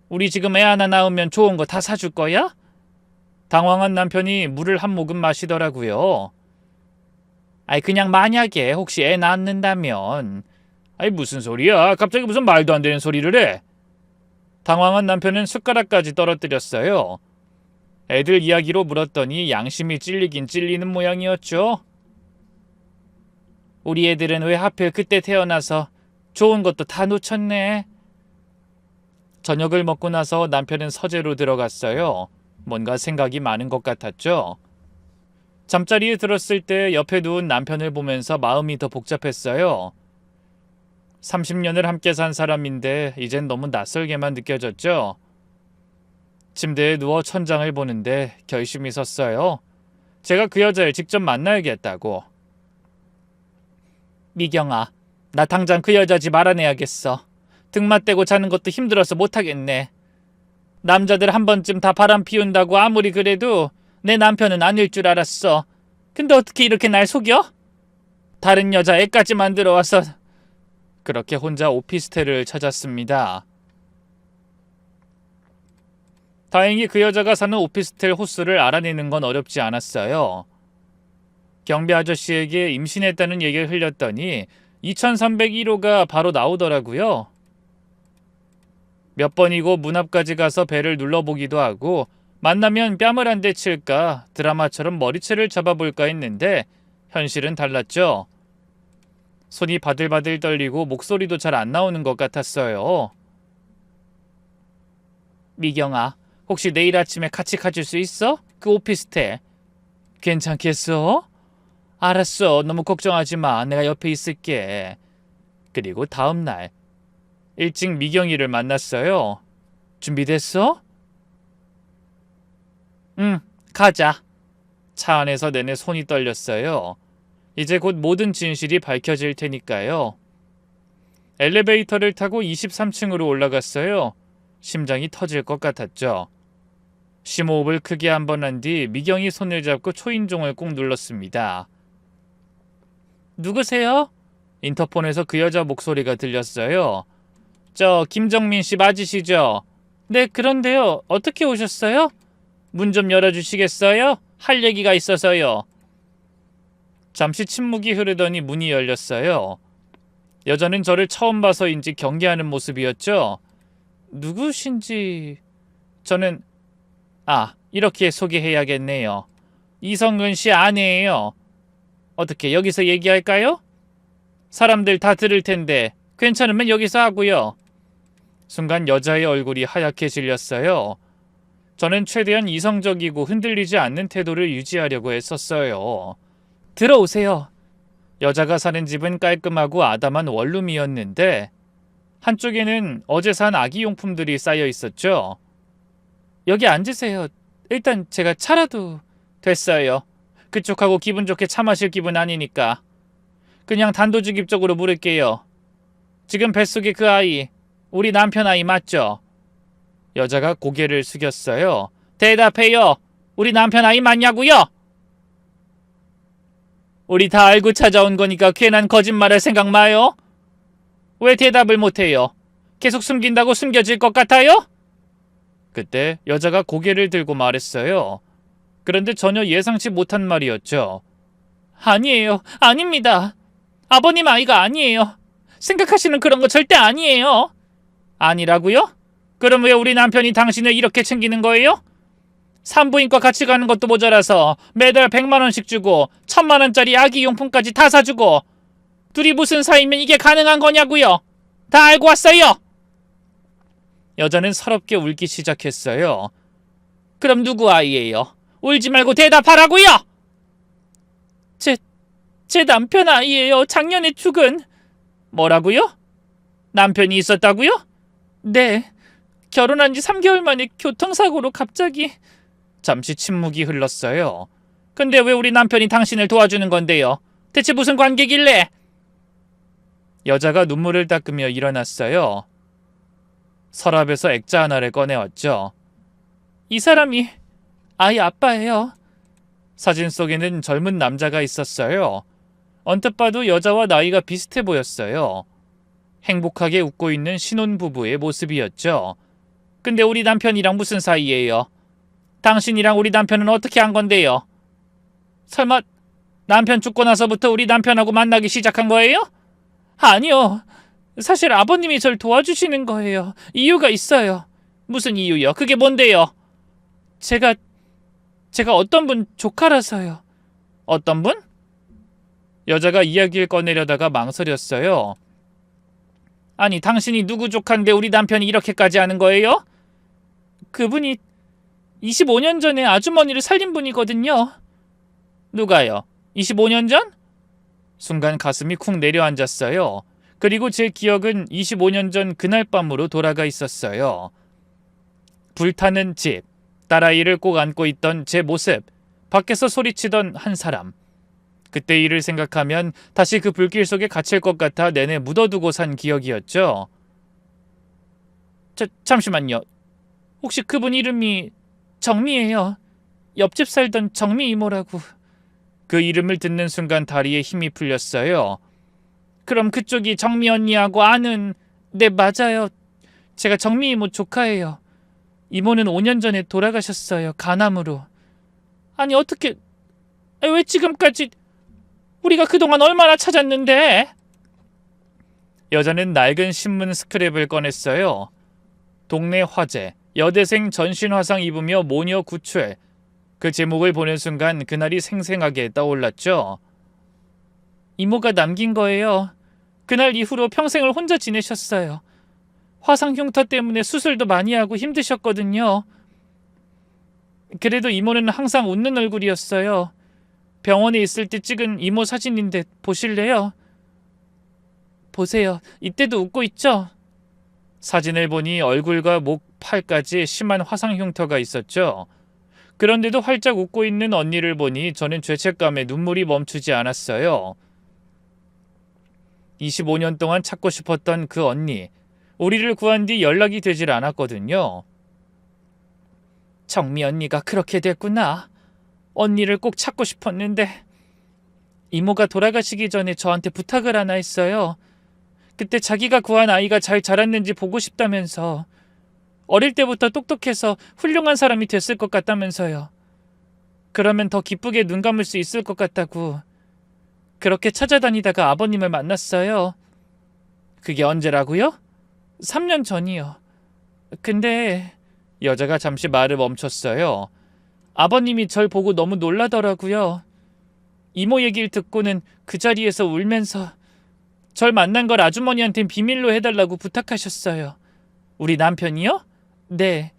우리 지금 애 하나 낳으면 좋은 거 다 사줄 거야? 당황한 남편이 물을 한 모금 마시더라고요. 그냥 만약에 혹시 애 낳는다면. 무슨 소리야? 갑자기 무슨 말도 안 되는 소리를 해? 당황한 남편은 숟가락까지 떨어뜨렸어요. 애들 이야기로 물었더니 양심이 찔리긴 찔리는 모양이었죠. 우리 애들은 왜 하필 그때 태어나서 좋은 것도 다 놓쳤네. 저녁을 먹고 나서 남편은 서재로 들어갔어요. 뭔가 생각이 많은 것 같았죠. 잠자리에 들었을 때 옆에 누운 남편을 보면서 마음이 더 복잡했어요. 30년을 함께 산 사람인데 이젠 너무 낯설게만 느껴졌죠. 침대에 누워 천장을 보는데 결심이 섰어요. 제가 그 여자를 직접 만나야겠다고. 미경아, 나 당장 그 여자 집 알아내야겠어. 등맞대고 자는 것도 힘들어서 못하겠네. 남자들 한 번쯤 다 바람 피운다고 아무리 그래도 내 남편은 아닐 줄 알았어. 근데 어떻게 이렇게 날 속여? 다른 여자 애까지 만들어 와서. 그렇게 혼자 오피스텔을 찾았습니다. 다행히 그 여자가 사는 오피스텔 호수를 알아내는 건 어렵지 않았어요. 경비 아저씨에게 임신했다는 얘기를 흘렸더니 2301호가 바로 나오더라고요. 몇 번이고 문 앞까지 가서 배를 눌러보기도 하고 만나면 뺨을 한 대 칠까 드라마처럼 머리채를 잡아볼까 했는데 현실은 달랐죠. 손이 바들바들 떨리고 목소리도 잘 안 나오는 것 같았어요. 미경아, 혹시 내일 아침에 같이 가줄 수 있어? 그 오피스텔. 괜찮겠어? 알았어. 너무 걱정하지 마. 내가 옆에 있을게. 그리고 다음 날 일찍 미경이를 만났어요. 준비됐어? 응, 가자. 차 안에서 내내 손이 떨렸어요. 이제 곧 모든 진실이 밝혀질 테니까요. 엘리베이터를 타고 23층으로 올라갔어요. 심장이 터질 것 같았죠. 심호흡을 크게 한 번 한 뒤 미경이 손을 잡고 초인종을 꾹 눌렀습니다. 누구세요? 인터폰에서 그 여자 목소리가 들렸어요. 저 김정민 씨 맞으시죠? 네, 그런데요. 어떻게 오셨어요? 문 좀 열어주시겠어요? 할 얘기가 있어서요. 잠시 침묵이 흐르더니 문이 열렸어요. 여자는 저를 처음 봐서인지 경계하는 모습이었죠. 누구신지... 저는... 이렇게 소개해야겠네요. 이성근 씨 아내예요. 어떻게 여기서 얘기할까요? 사람들 다 들을 텐데 괜찮으면 여기서 하고요. 순간 여자의 얼굴이 하얗게 질렸어요. 저는 최대한 이성적이고 흔들리지 않는 태도를 유지하려고 했었어요. 들어오세요. 여자가 사는 집은 깔끔하고 아담한 원룸이었는데 한쪽에는 어제 산 아기용품들이 쌓여 있었죠. 여기 앉으세요. 일단 제가 차라도... 됐어요. 그쪽하고 기분 좋게 차 마실 기분 아니니까. 그냥 단도직입적으로 물을게요. 지금 뱃속에 그 아이, 우리 남편 아이 맞죠? 여자가 고개를 숙였어요. 대답해요. 우리 남편 아이 맞냐고요? 우리 다 알고 찾아온 거니까 괜한 거짓말할 생각 마요. 왜 대답을 못해요? 계속 숨긴다고 숨겨질 것 같아요? 그때 여자가 고개를 들고 말했어요. 그런데 전혀 예상치 못한 말이었죠. 아니에요. 아닙니다. 아버님 아이가 아니에요. 생각하시는 그런 거 절대 아니에요. 아니라고요? 그럼 왜 우리 남편이 당신을 이렇게 챙기는 거예요? 산부인과 같이 가는 것도 모자라서 매달 100만 원씩 주고 1000만 원짜리 아기 용품까지 다 사주고 둘이 무슨 사이면 이게 가능한 거냐고요? 다 알고 왔어요. 여자는 서럽게 울기 시작했어요. 그럼 누구 아이예요? 울지 말고 대답하라고요. 제 남편 아이예요. 작년에 죽은. 뭐라고요? 남편이 있었다고요? 네. 결혼한 지 3개월 만에 교통사고로 갑자기. 잠시 침묵이 흘렀어요. 근데 왜 우리 남편이 당신을 도와주는 건데요? 대체 무슨 관계길래? 여자가 눈물을 닦으며 일어났어요. 서랍에서 액자 하나를 꺼내왔죠. 이 사람이 아이 아빠예요. 사진 속에는 젊은 남자가 있었어요. 언뜻 봐도 여자와 나이가 비슷해 보였어요. 행복하게 웃고 있는 신혼부부의 모습이었죠. 근데 우리 남편이랑 무슨 사이예요? 당신이랑 우리 남편은 어떻게 한 건데요? 설마 남편 죽고 나서부터 우리 남편하고 만나기 시작한 거예요? 아니요. 사실 아버님이 절 도와주시는 거예요. 이유가 있어요. 무슨 이유요? 그게 뭔데요? 제가 어떤 분 조카라서요. 어떤 분? 여자가 이야기를 꺼내려다가 망설였어요. 아니, 당신이 누구 조카인데 우리 남편이 이렇게까지 하는 거예요? 그분이 25년 전에 아주머니를 살린 분이거든요. 누가요? 25년 전? 순간 가슴이 쿵 내려앉았어요. 그리고 제 기억은 25년 전 그날 밤으로 돌아가 있었어요. 불타는 집, 딸아이를 꼭 안고 있던 제 모습, 밖에서 소리치던 한 사람. 그때 일을 생각하면 다시 그 불길 속에 갇힐 것 같아 내내 묻어두고 산 기억이었죠. 잠시만요. 혹시 그분 이름이 정미예요? 옆집 살던 정미 이모라고. 그 이름을 듣는 순간 다리에 힘이 풀렸어요. 그럼 그쪽이 정미 언니하고 아는... 네, 맞아요. 제가 정미 이모 조카예요. 이모는 5년 전에 돌아가셨어요. 간암으로. 아니 어떻게... 왜 지금까지... 우리가 그동안 얼마나 찾았는데? 여자는 낡은 신문 스크랩을 꺼냈어요. 동네 화재, 여대생 전신 화상 입으며 모녀 구출. 그 제목을 보는 순간 그날이 생생하게 떠올랐죠. 이모가 남긴 거예요. 그날 이후로 평생을 혼자 지내셨어요. 화상 흉터 때문에 수술도 많이 하고 힘드셨거든요. 그래도 이모는 항상 웃는 얼굴이었어요. 병원에 있을 때 찍은 이모 사진인데 보실래요? 보세요. 이때도 웃고 있죠? 사진을 보니 얼굴과 목, 팔까지 심한 화상 흉터가 있었죠. 그런데도 활짝 웃고 있는 언니를 보니 저는 죄책감에 눈물이 멈추지 않았어요. 25년 동안 찾고 싶었던 그 언니. 우리를 구한 뒤 연락이 되질 않았거든요. 정미 언니가 그렇게 됐구나. 언니를 꼭 찾고 싶었는데. 이모가 돌아가시기 전에 저한테 부탁을 하나 했어요. 그때 자기가 구한 아이가 잘 자랐는지 보고 싶다면서. 어릴 때부터 똑똑해서 훌륭한 사람이 됐을 것 같다면서요. 그러면 더 기쁘게 눈 감을 수 있을 것 같다고. 그렇게 찾아다니다가 아버님을 만났어요. 그게 언제라고요? 3년 전이요. 근데... 여자가 잠시 말을 멈췄어요. 아버님이 절 보고 너무 놀라더라고요. 이모 얘기를 듣고는 그 자리에서 울면서 절 만난 걸 아주머니한텐 비밀로 해달라고 부탁하셨어요. 우리 남편이요? 네.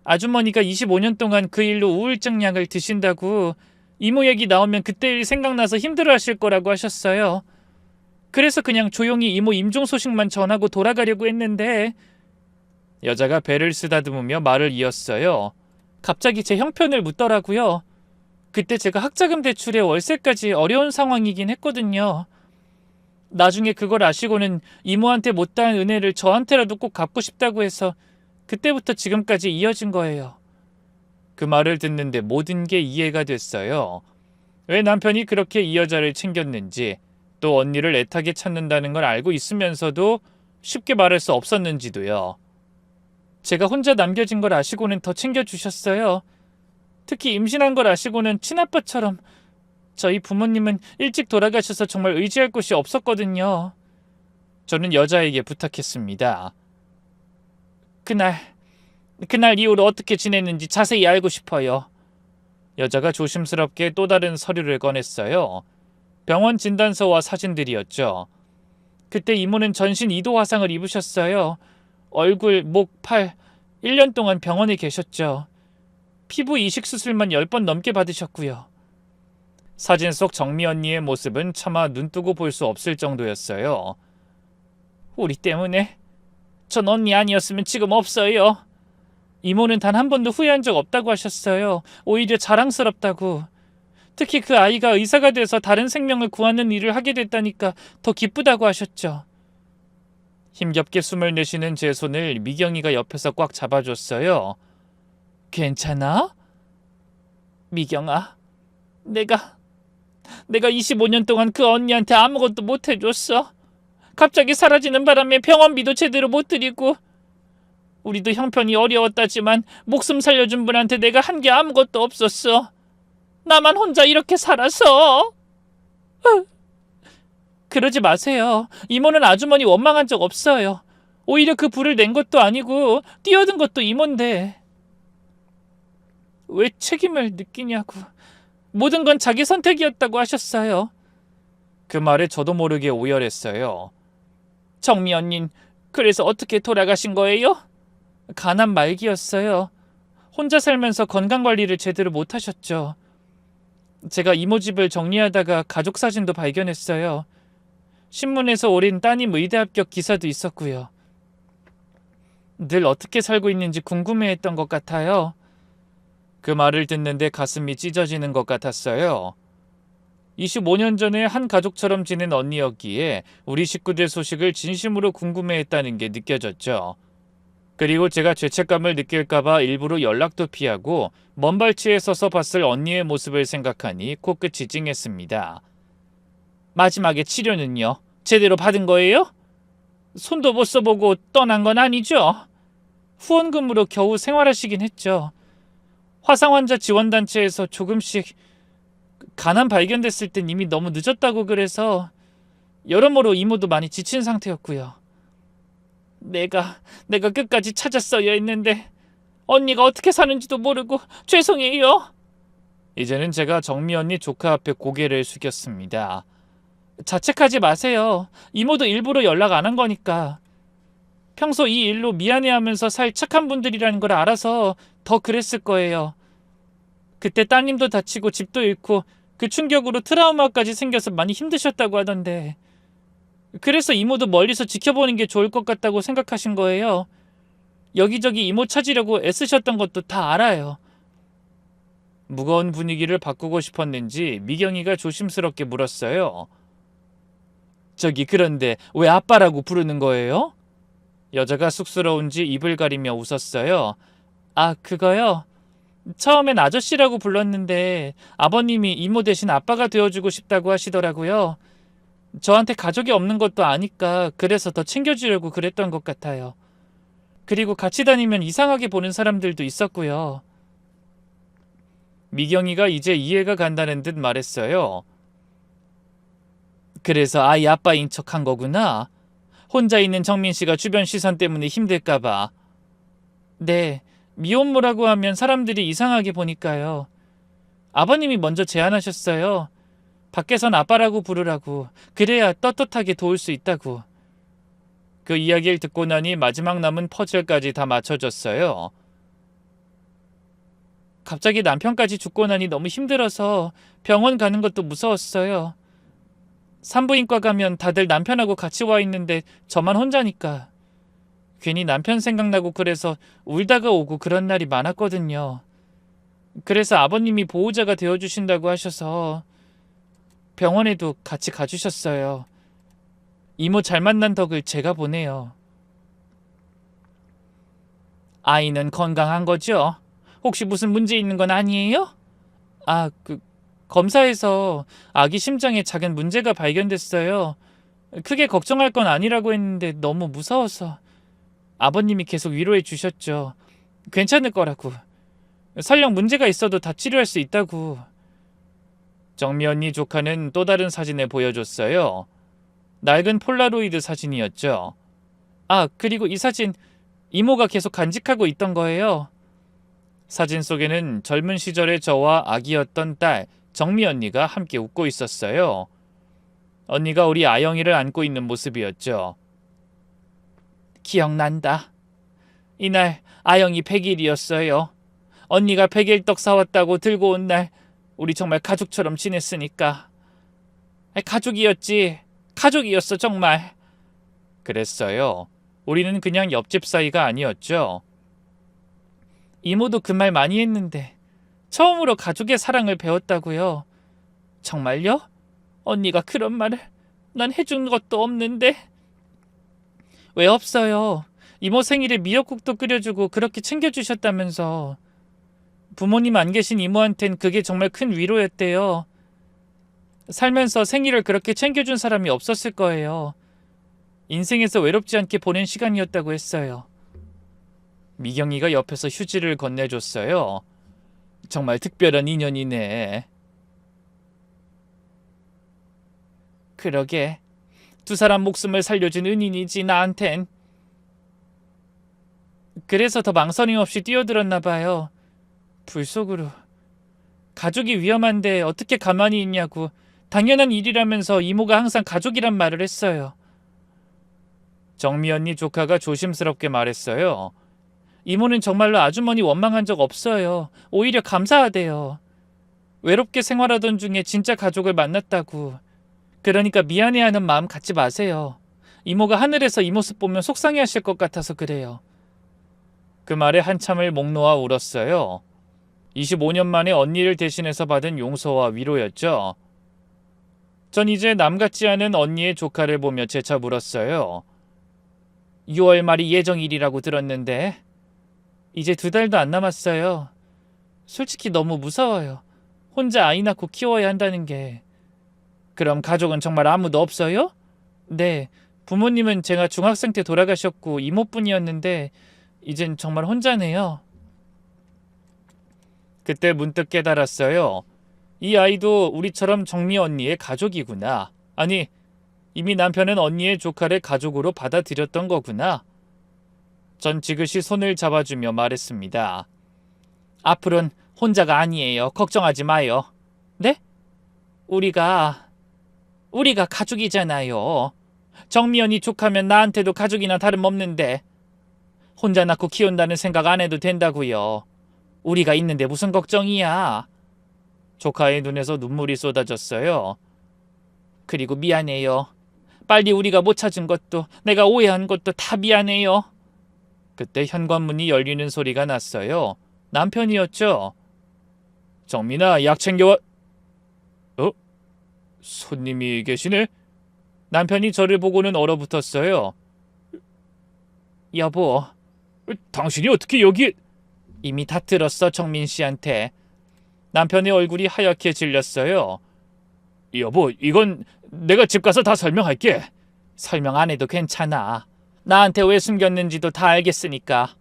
아주머니가 25년 동안 그 일로 우울증 약을 드신다고 이모 얘기 나오면 그때 일 생각나서 힘들어하실 거라고 하셨어요. 그래서 그냥 조용히 이모 임종 소식만 전하고 돌아가려고 했는데... 여자가 배를 쓰다듬으며 말을 이었어요. 갑자기 제 형편을 묻더라고요. 그때 제가 학자금 대출에 월세까지 어려운 상황이긴 했거든요. 나중에 그걸 아시고는 이모한테 못다한 은혜를 저한테라도 꼭 갚고 싶다고 해서 그때부터 지금까지 이어진 거예요. 그 말을 듣는데 모든 게 이해가 됐어요. 왜 남편이 그렇게 이 여자를 챙겼는지, 또 언니를 애타게 찾는다는 걸 알고 있으면서도 쉽게 말할 수 없었는지도요. 제가 혼자 남겨진 걸 아시고는 더 챙겨주셨어요. 특히 임신한 걸 아시고는 친아빠처럼. 저희 부모님은 일찍 돌아가셔서 정말 의지할 곳이 없었거든요. 저는 여자에게 부탁했습니다. 그날 이후로 어떻게 지냈는지 자세히 알고 싶어요. 여자가 조심스럽게 또 다른 서류를 꺼냈어요. 병원 진단서와 사진들이었죠. 그때 이모는 전신 2도 화상을 입으셨어요. 얼굴, 목, 팔, 1년 동안 병원에 계셨죠. 피부 이식 수술만 10번 넘게 받으셨고요. 사진 속 정미 언니의 모습은 차마 눈뜨고 볼 수 없을 정도였어요. 우리 때문에? 전 언니 아니었으면 지금 없어요. 이모는 단 한 번도 후회한 적 없다고 하셨어요. 오히려 자랑스럽다고. 특히 그 아이가 의사가 돼서 다른 생명을 구하는 일을 하게 됐다니까 더 기쁘다고 하셨죠. 힘겹게 숨을 내쉬는 제 손을 미경이가 옆에서 꽉 잡아줬어요. 괜찮아? 미경아, 내가 25년 동안 그 언니한테 아무것도 못 해줬어. 갑자기 사라지는 바람에 병원비도 제대로 못 드리고. 우리도 형편이 어려웠다지만 목숨 살려준 분한테 내가 한 게 아무것도 없었어. 나만 혼자 이렇게 살아서. 그러지 마세요. 이모는 아주머니 원망한 적 없어요. 오히려 그 불을 낸 것도 아니고 뛰어든 것도 이모인데. 왜 책임을 느끼냐고. 모든 건 자기 선택이었다고 하셨어요. 그 말에 저도 모르게 오열했어요. 정미 언닌 그래서 어떻게 돌아가신 거예요? 간암 말기였어요. 혼자 살면서 건강관리를 제대로 못하셨죠. 제가 이모 집을 정리하다가 가족 사진도 발견했어요. 신문에서 올린 따님 의대 합격 기사도 있었고요. 늘 어떻게 살고 있는지 궁금해했던 것 같아요. 그 말을 듣는데 가슴이 찢어지는 것 같았어요. 25년 전에 한 가족처럼 지낸 언니였기에 우리 식구들 소식을 진심으로 궁금해했다는 게 느껴졌죠. 그리고 제가 죄책감을 느낄까봐 일부러 연락도 피하고 먼 발치에 서서 봤을 언니의 모습을 생각하니 코끝이 찡했습니다. 마지막에 치료는요? 제대로 받은 거예요? 손도 못 써보고 떠난 건 아니죠? 후원금으로 겨우 생활하시긴 했죠. 화상환자 지원단체에서 조금씩 간암 발견됐을 땐 이미 너무 늦었다고 그래서 여러모로 이모도 많이 지친 상태였고요. 내가 끝까지 찾았어야 했는데 언니가 어떻게 사는지도 모르고 죄송해요. 이제는 제가 정미 언니 조카 앞에 고개를 숙였습니다. 자책하지 마세요. 이모도 일부러 연락 안 한 거니까. 평소 이 일로 미안해하면서 살 착한 분들이라는 걸 알아서 더 그랬을 거예요. 그때 따님도 다치고 집도 잃고 그 충격으로 트라우마까지 생겨서 많이 힘드셨다고 하던데 그래서 이모도 멀리서 지켜보는 게 좋을 것 같다고 생각하신 거예요. 여기저기 이모 찾으려고 애쓰셨던 것도 다 알아요. 무거운 분위기를 바꾸고 싶었는지 미경이가 조심스럽게 물었어요. 저기 그런데 왜 아빠라고 부르는 거예요? 여자가 쑥스러운지 입을 가리며 웃었어요. 아, 그거요? 처음엔 아저씨라고 불렀는데 아버님이 이모 대신 아빠가 되어주고 싶다고 하시더라고요. 저한테 가족이 없는 것도 아니까 그래서 더 챙겨주려고 그랬던 것 같아요. 그리고 같이 다니면 이상하게 보는 사람들도 있었고요. 미경이가 이제 이해가 간다는 듯 말했어요. 그래서 아이 아빠인 척한 거구나. 혼자 있는 정민 씨가 주변 시선 때문에 힘들까봐. 네, 미혼모라고 하면 사람들이 이상하게 보니까요. 아버님이 먼저 제안하셨어요. 밖에선 아빠라고 부르라고. 그래야 떳떳하게 도울 수 있다고. 그 이야기를 듣고 나니 마지막 남은 퍼즐까지 다 맞춰졌어요. 갑자기 남편까지 죽고 나니 너무 힘들어서 병원 가는 것도 무서웠어요. 산부인과 가면 다들 남편하고 같이 와 있는데 저만 혼자니까. 괜히 남편 생각나고 그래서 울다가 오고 그런 날이 많았거든요. 그래서 아버님이 보호자가 되어주신다고 하셔서 병원에도 같이 가주셨어요. 이모 잘 만난 덕을 제가 보네요. 아이는 건강한 거죠? 혹시 무슨 문제 있는 건 아니에요? 아, 검사에서 아기 심장에 작은 문제가 발견됐어요. 크게 걱정할 건 아니라고 했는데 너무 무서워서. 아버님이 계속 위로해 주셨죠. 괜찮을 거라고. 설령 문제가 있어도 다 치료할 수 있다고. 정미 언니 조카는 또 다른 사진을 보여줬어요. 낡은 폴라로이드 사진이었죠. 아, 그리고 이 사진 이모가 계속 간직하고 있던 거예요. 사진 속에는 젊은 시절의 저와 아기였던 딸 정미 언니가 함께 웃고 있었어요. 언니가 우리 아영이를 안고 있는 모습이었죠. 기억난다. 이날 아영이 100일이었어요. 언니가 100일 떡 사왔다고 들고 온 날 우리 정말 가족처럼 지냈으니까. 가족이었지. 가족이었어 정말. 그랬어요. 우리는 그냥 옆집 사이가 아니었죠. 이모도 그 말 많이 했는데 처음으로 가족의 사랑을 배웠다고요. 정말요? 언니가 그런 말을 난 해준 것도 없는데. 왜 없어요? 이모 생일에 미역국도 끓여주고 그렇게 챙겨주셨다면서. 부모님 안 계신 이모한텐 그게 정말 큰 위로였대요. 살면서 생일을 그렇게 챙겨준 사람이 없었을 거예요. 인생에서 외롭지 않게 보낸 시간이었다고 했어요. 미경이가 옆에서 휴지를 건네줬어요. 정말 특별한 인연이네. 그러게. 두 사람 목숨을 살려준 은인이지 나한텐. 그래서 더 망설임 없이 뛰어들었나 봐요. 불 속으로. 가족이 위험한데 어떻게 가만히 있냐고. 당연한 일이라면서 이모가 항상 가족이란 말을 했어요. 정미 언니 조카가 조심스럽게 말했어요. 이모는 정말로 아주머니 원망한 적 없어요. 오히려 감사하대요. 외롭게 생활하던 중에 진짜 가족을 만났다고. 그러니까 미안해하는 마음 갖지 마세요. 이모가 하늘에서 이 모습 보면 속상해하실 것 같아서 그래요. 그 말에 한참을 목 놓아 울었어요. 25년 만에 언니를 대신해서 받은 용서와 위로였죠. 전 이제 남 같지 않은 언니의 조카를 보며 재차 물었어요. 6월 말이 예정일이라고 들었는데 이제 2달도 안 남았어요. 솔직히 너무 무서워요. 혼자 아이 낳고 키워야 한다는 게. 그럼 가족은 정말 아무도 없어요? 네, 부모님은 제가 중학생 때 돌아가셨고 이모뿐이었는데 이젠 정말 혼자네요. 그때 문득 깨달았어요. 이 아이도 우리처럼 정미 언니의 가족이구나. 아니, 이미 남편은 언니의 조카를 가족으로 받아들였던 거구나. 전 지그시 손을 잡아주며 말했습니다. 앞으로는 혼자가 아니에요. 걱정하지 마요. 네? 우리가 가족이잖아요. 정미연이 조카면 나한테도 가족이나 다름없는데 혼자 낳고 키운다는 생각 안 해도 된다고요. 우리가 있는데 무슨 걱정이야. 조카의 눈에서 눈물이 쏟아졌어요. 그리고 미안해요. 빨리 우리가 못 찾은 것도 내가 오해한 것도 다 미안해요. 그때 현관문이 열리는 소리가 났어요. 남편이었죠. 정민아, 약 챙겨와. 손님이 계시네? 남편이 저를 보고는 얼어붙었어요. 여보. 당신이 어떻게 여기? 이미 다 들었어, 정민 씨한테. 남편의 얼굴이 하얗게 질렸어요. 여보, 이건 내가 집 가서 다 설명할게. 설명 안 해도 괜찮아. 나한테 왜 숨겼는지도 다 알겠으니까.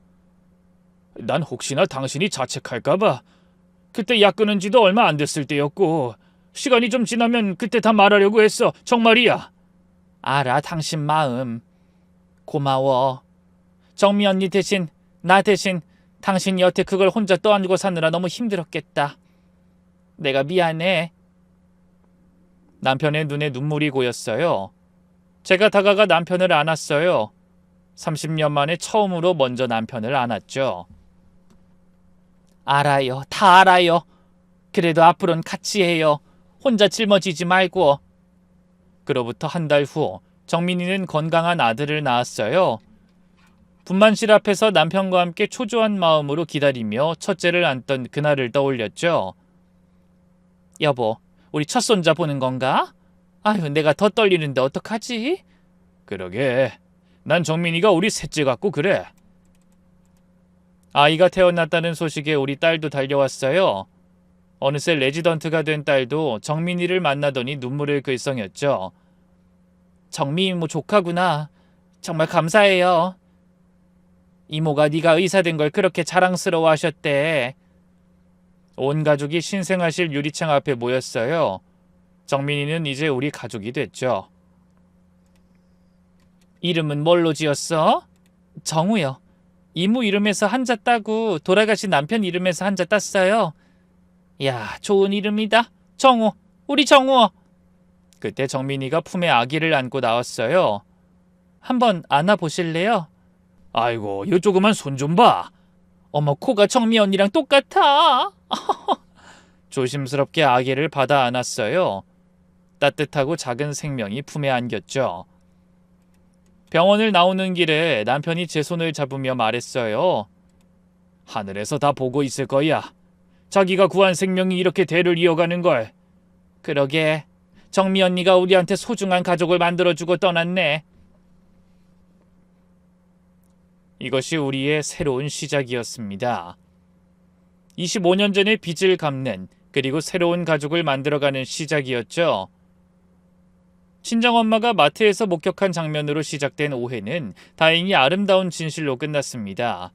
난 혹시나 당신이 자책할까봐. 그때 약 끊은 지도 얼마 안 됐을 때였고 시간이 좀 지나면 그때 다 말하려고 했어. 정말이야. 알아, 당신 마음. 고마워. 정미 언니 대신, 나 대신 당신이 여태 그걸 혼자 떠안고 사느라 너무 힘들었겠다. 내가 미안해. 남편의 눈에 눈물이 고였어요. 제가 다가가 남편을 안았어요. 30년 만에 처음으로 먼저 남편을 안았죠. 알아요. 다 알아요. 그래도 앞으로는 같이 해요. 혼자 짊어지지 말고. 그로부터 한 달 후 정민이는 건강한 아들을 낳았어요. 분만실 앞에서 남편과 함께 초조한 마음으로 기다리며 첫째를 안던 그날을 떠올렸죠. 여보, 우리 첫 손자 보는 건가? 아유, 내가 더 떨리는데 어떡하지? 그러게. 난 정민이가 우리 셋째 같고 그래. 아이가 태어났다는 소식에 우리 딸도 달려왔어요. 어느새 레지던트가 된 딸도 정민이를 만나더니 눈물을 글썽였죠. 정미 이모 조카구나. 정말 감사해요. 이모가 네가 의사 된 걸 그렇게 자랑스러워하셨대. 온 가족이 신생아실 유리창 앞에 모였어요. 정민이는 이제 우리 가족이 됐죠. 이름은 뭘로 지었어? 정우요. 이모 이름에서 한자 따고 돌아가신 남편 이름에서 한자 땄어요. 야, 좋은 이름이다. 정우, 우리 정우. 그때 정민이가 품에 아기를 안고 나왔어요. 한번 안아보실래요? 아이고, 요 조그만 손 좀 봐. 어머, 코가 정미 언니랑 똑같아. 조심스럽게 아기를 받아 안았어요. 따뜻하고 작은 생명이 품에 안겼죠. 병원을 나오는 길에 남편이 제 손을 잡으며 말했어요. 하늘에서 다 보고 있을 거야. 자기가 구한 생명이 이렇게 대를 이어가는 걸. 그러게, 정미 언니가 우리한테 소중한 가족을 만들어주고 떠났네. 이것이 우리의 새로운 시작이었습니다. 25년 전에 빚을 갚는, 그리고 새로운 가족을 만들어가는 시작이었죠. 친정엄마가 마트에서 목격한 장면으로 시작된 오해는 다행히 아름다운 진실로 끝났습니다.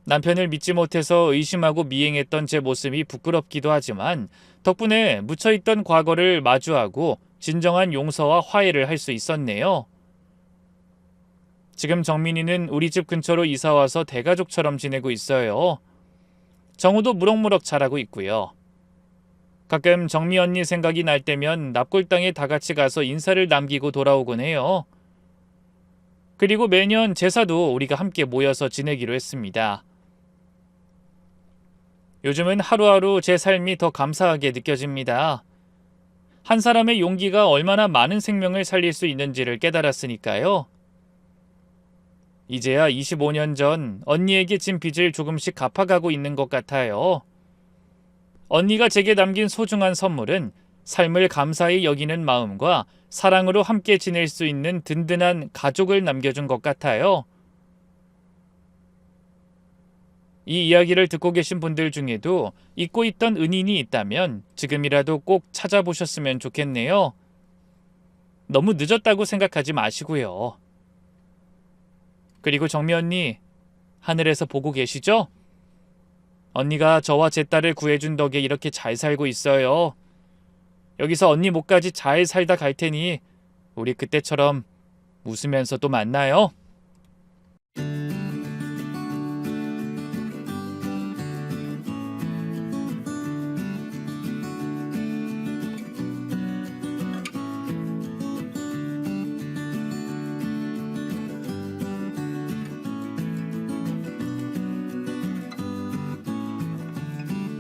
남편을 믿지 못해서 의심하고 미행했던 제 모습이 부끄럽기도 하지만 덕분에 묻혀있던 과거를 마주하고 진정한 용서와 화해를 할 수 있었네요. 지금 정민이는 우리 집 근처로 이사와서 대가족처럼 지내고 있어요. 정우도 무럭무럭 자라고 있고요. 가끔 정미 언니 생각이 날 때면 납골당에 다 같이 가서 인사를 남기고 돌아오곤 해요. 그리고 매년 제사도 우리가 함께 모여서 지내기로 했습니다. 요즘은 하루하루 제 삶이 더 감사하게 느껴집니다. 한 사람의 용기가 얼마나 많은 생명을 살릴 수 있는지를 깨달았으니까요. 이제야 25년 전 언니에게 진 빚을 조금씩 갚아가고 있는 것 같아요. 언니가 제게 남긴 소중한 선물은 삶을 감사히 여기는 마음과 사랑으로 함께 지낼 수 있는 든든한 가족을 남겨준 것 같아요. 이 이야기를 듣고 계신 분들 중에도 잊고 있던 은인이 있다면 지금이라도 꼭 찾아보셨으면 좋겠네요. 너무 늦었다고 생각하지 마시고요. 그리고 정미 언니, 하늘에서 보고 계시죠? 언니가 저와 제 딸을 구해준 덕에 이렇게 잘 살고 있어요. 여기서 언니 목까지 잘 살다 갈 테니 우리 그때처럼 웃으면서 또 만나요.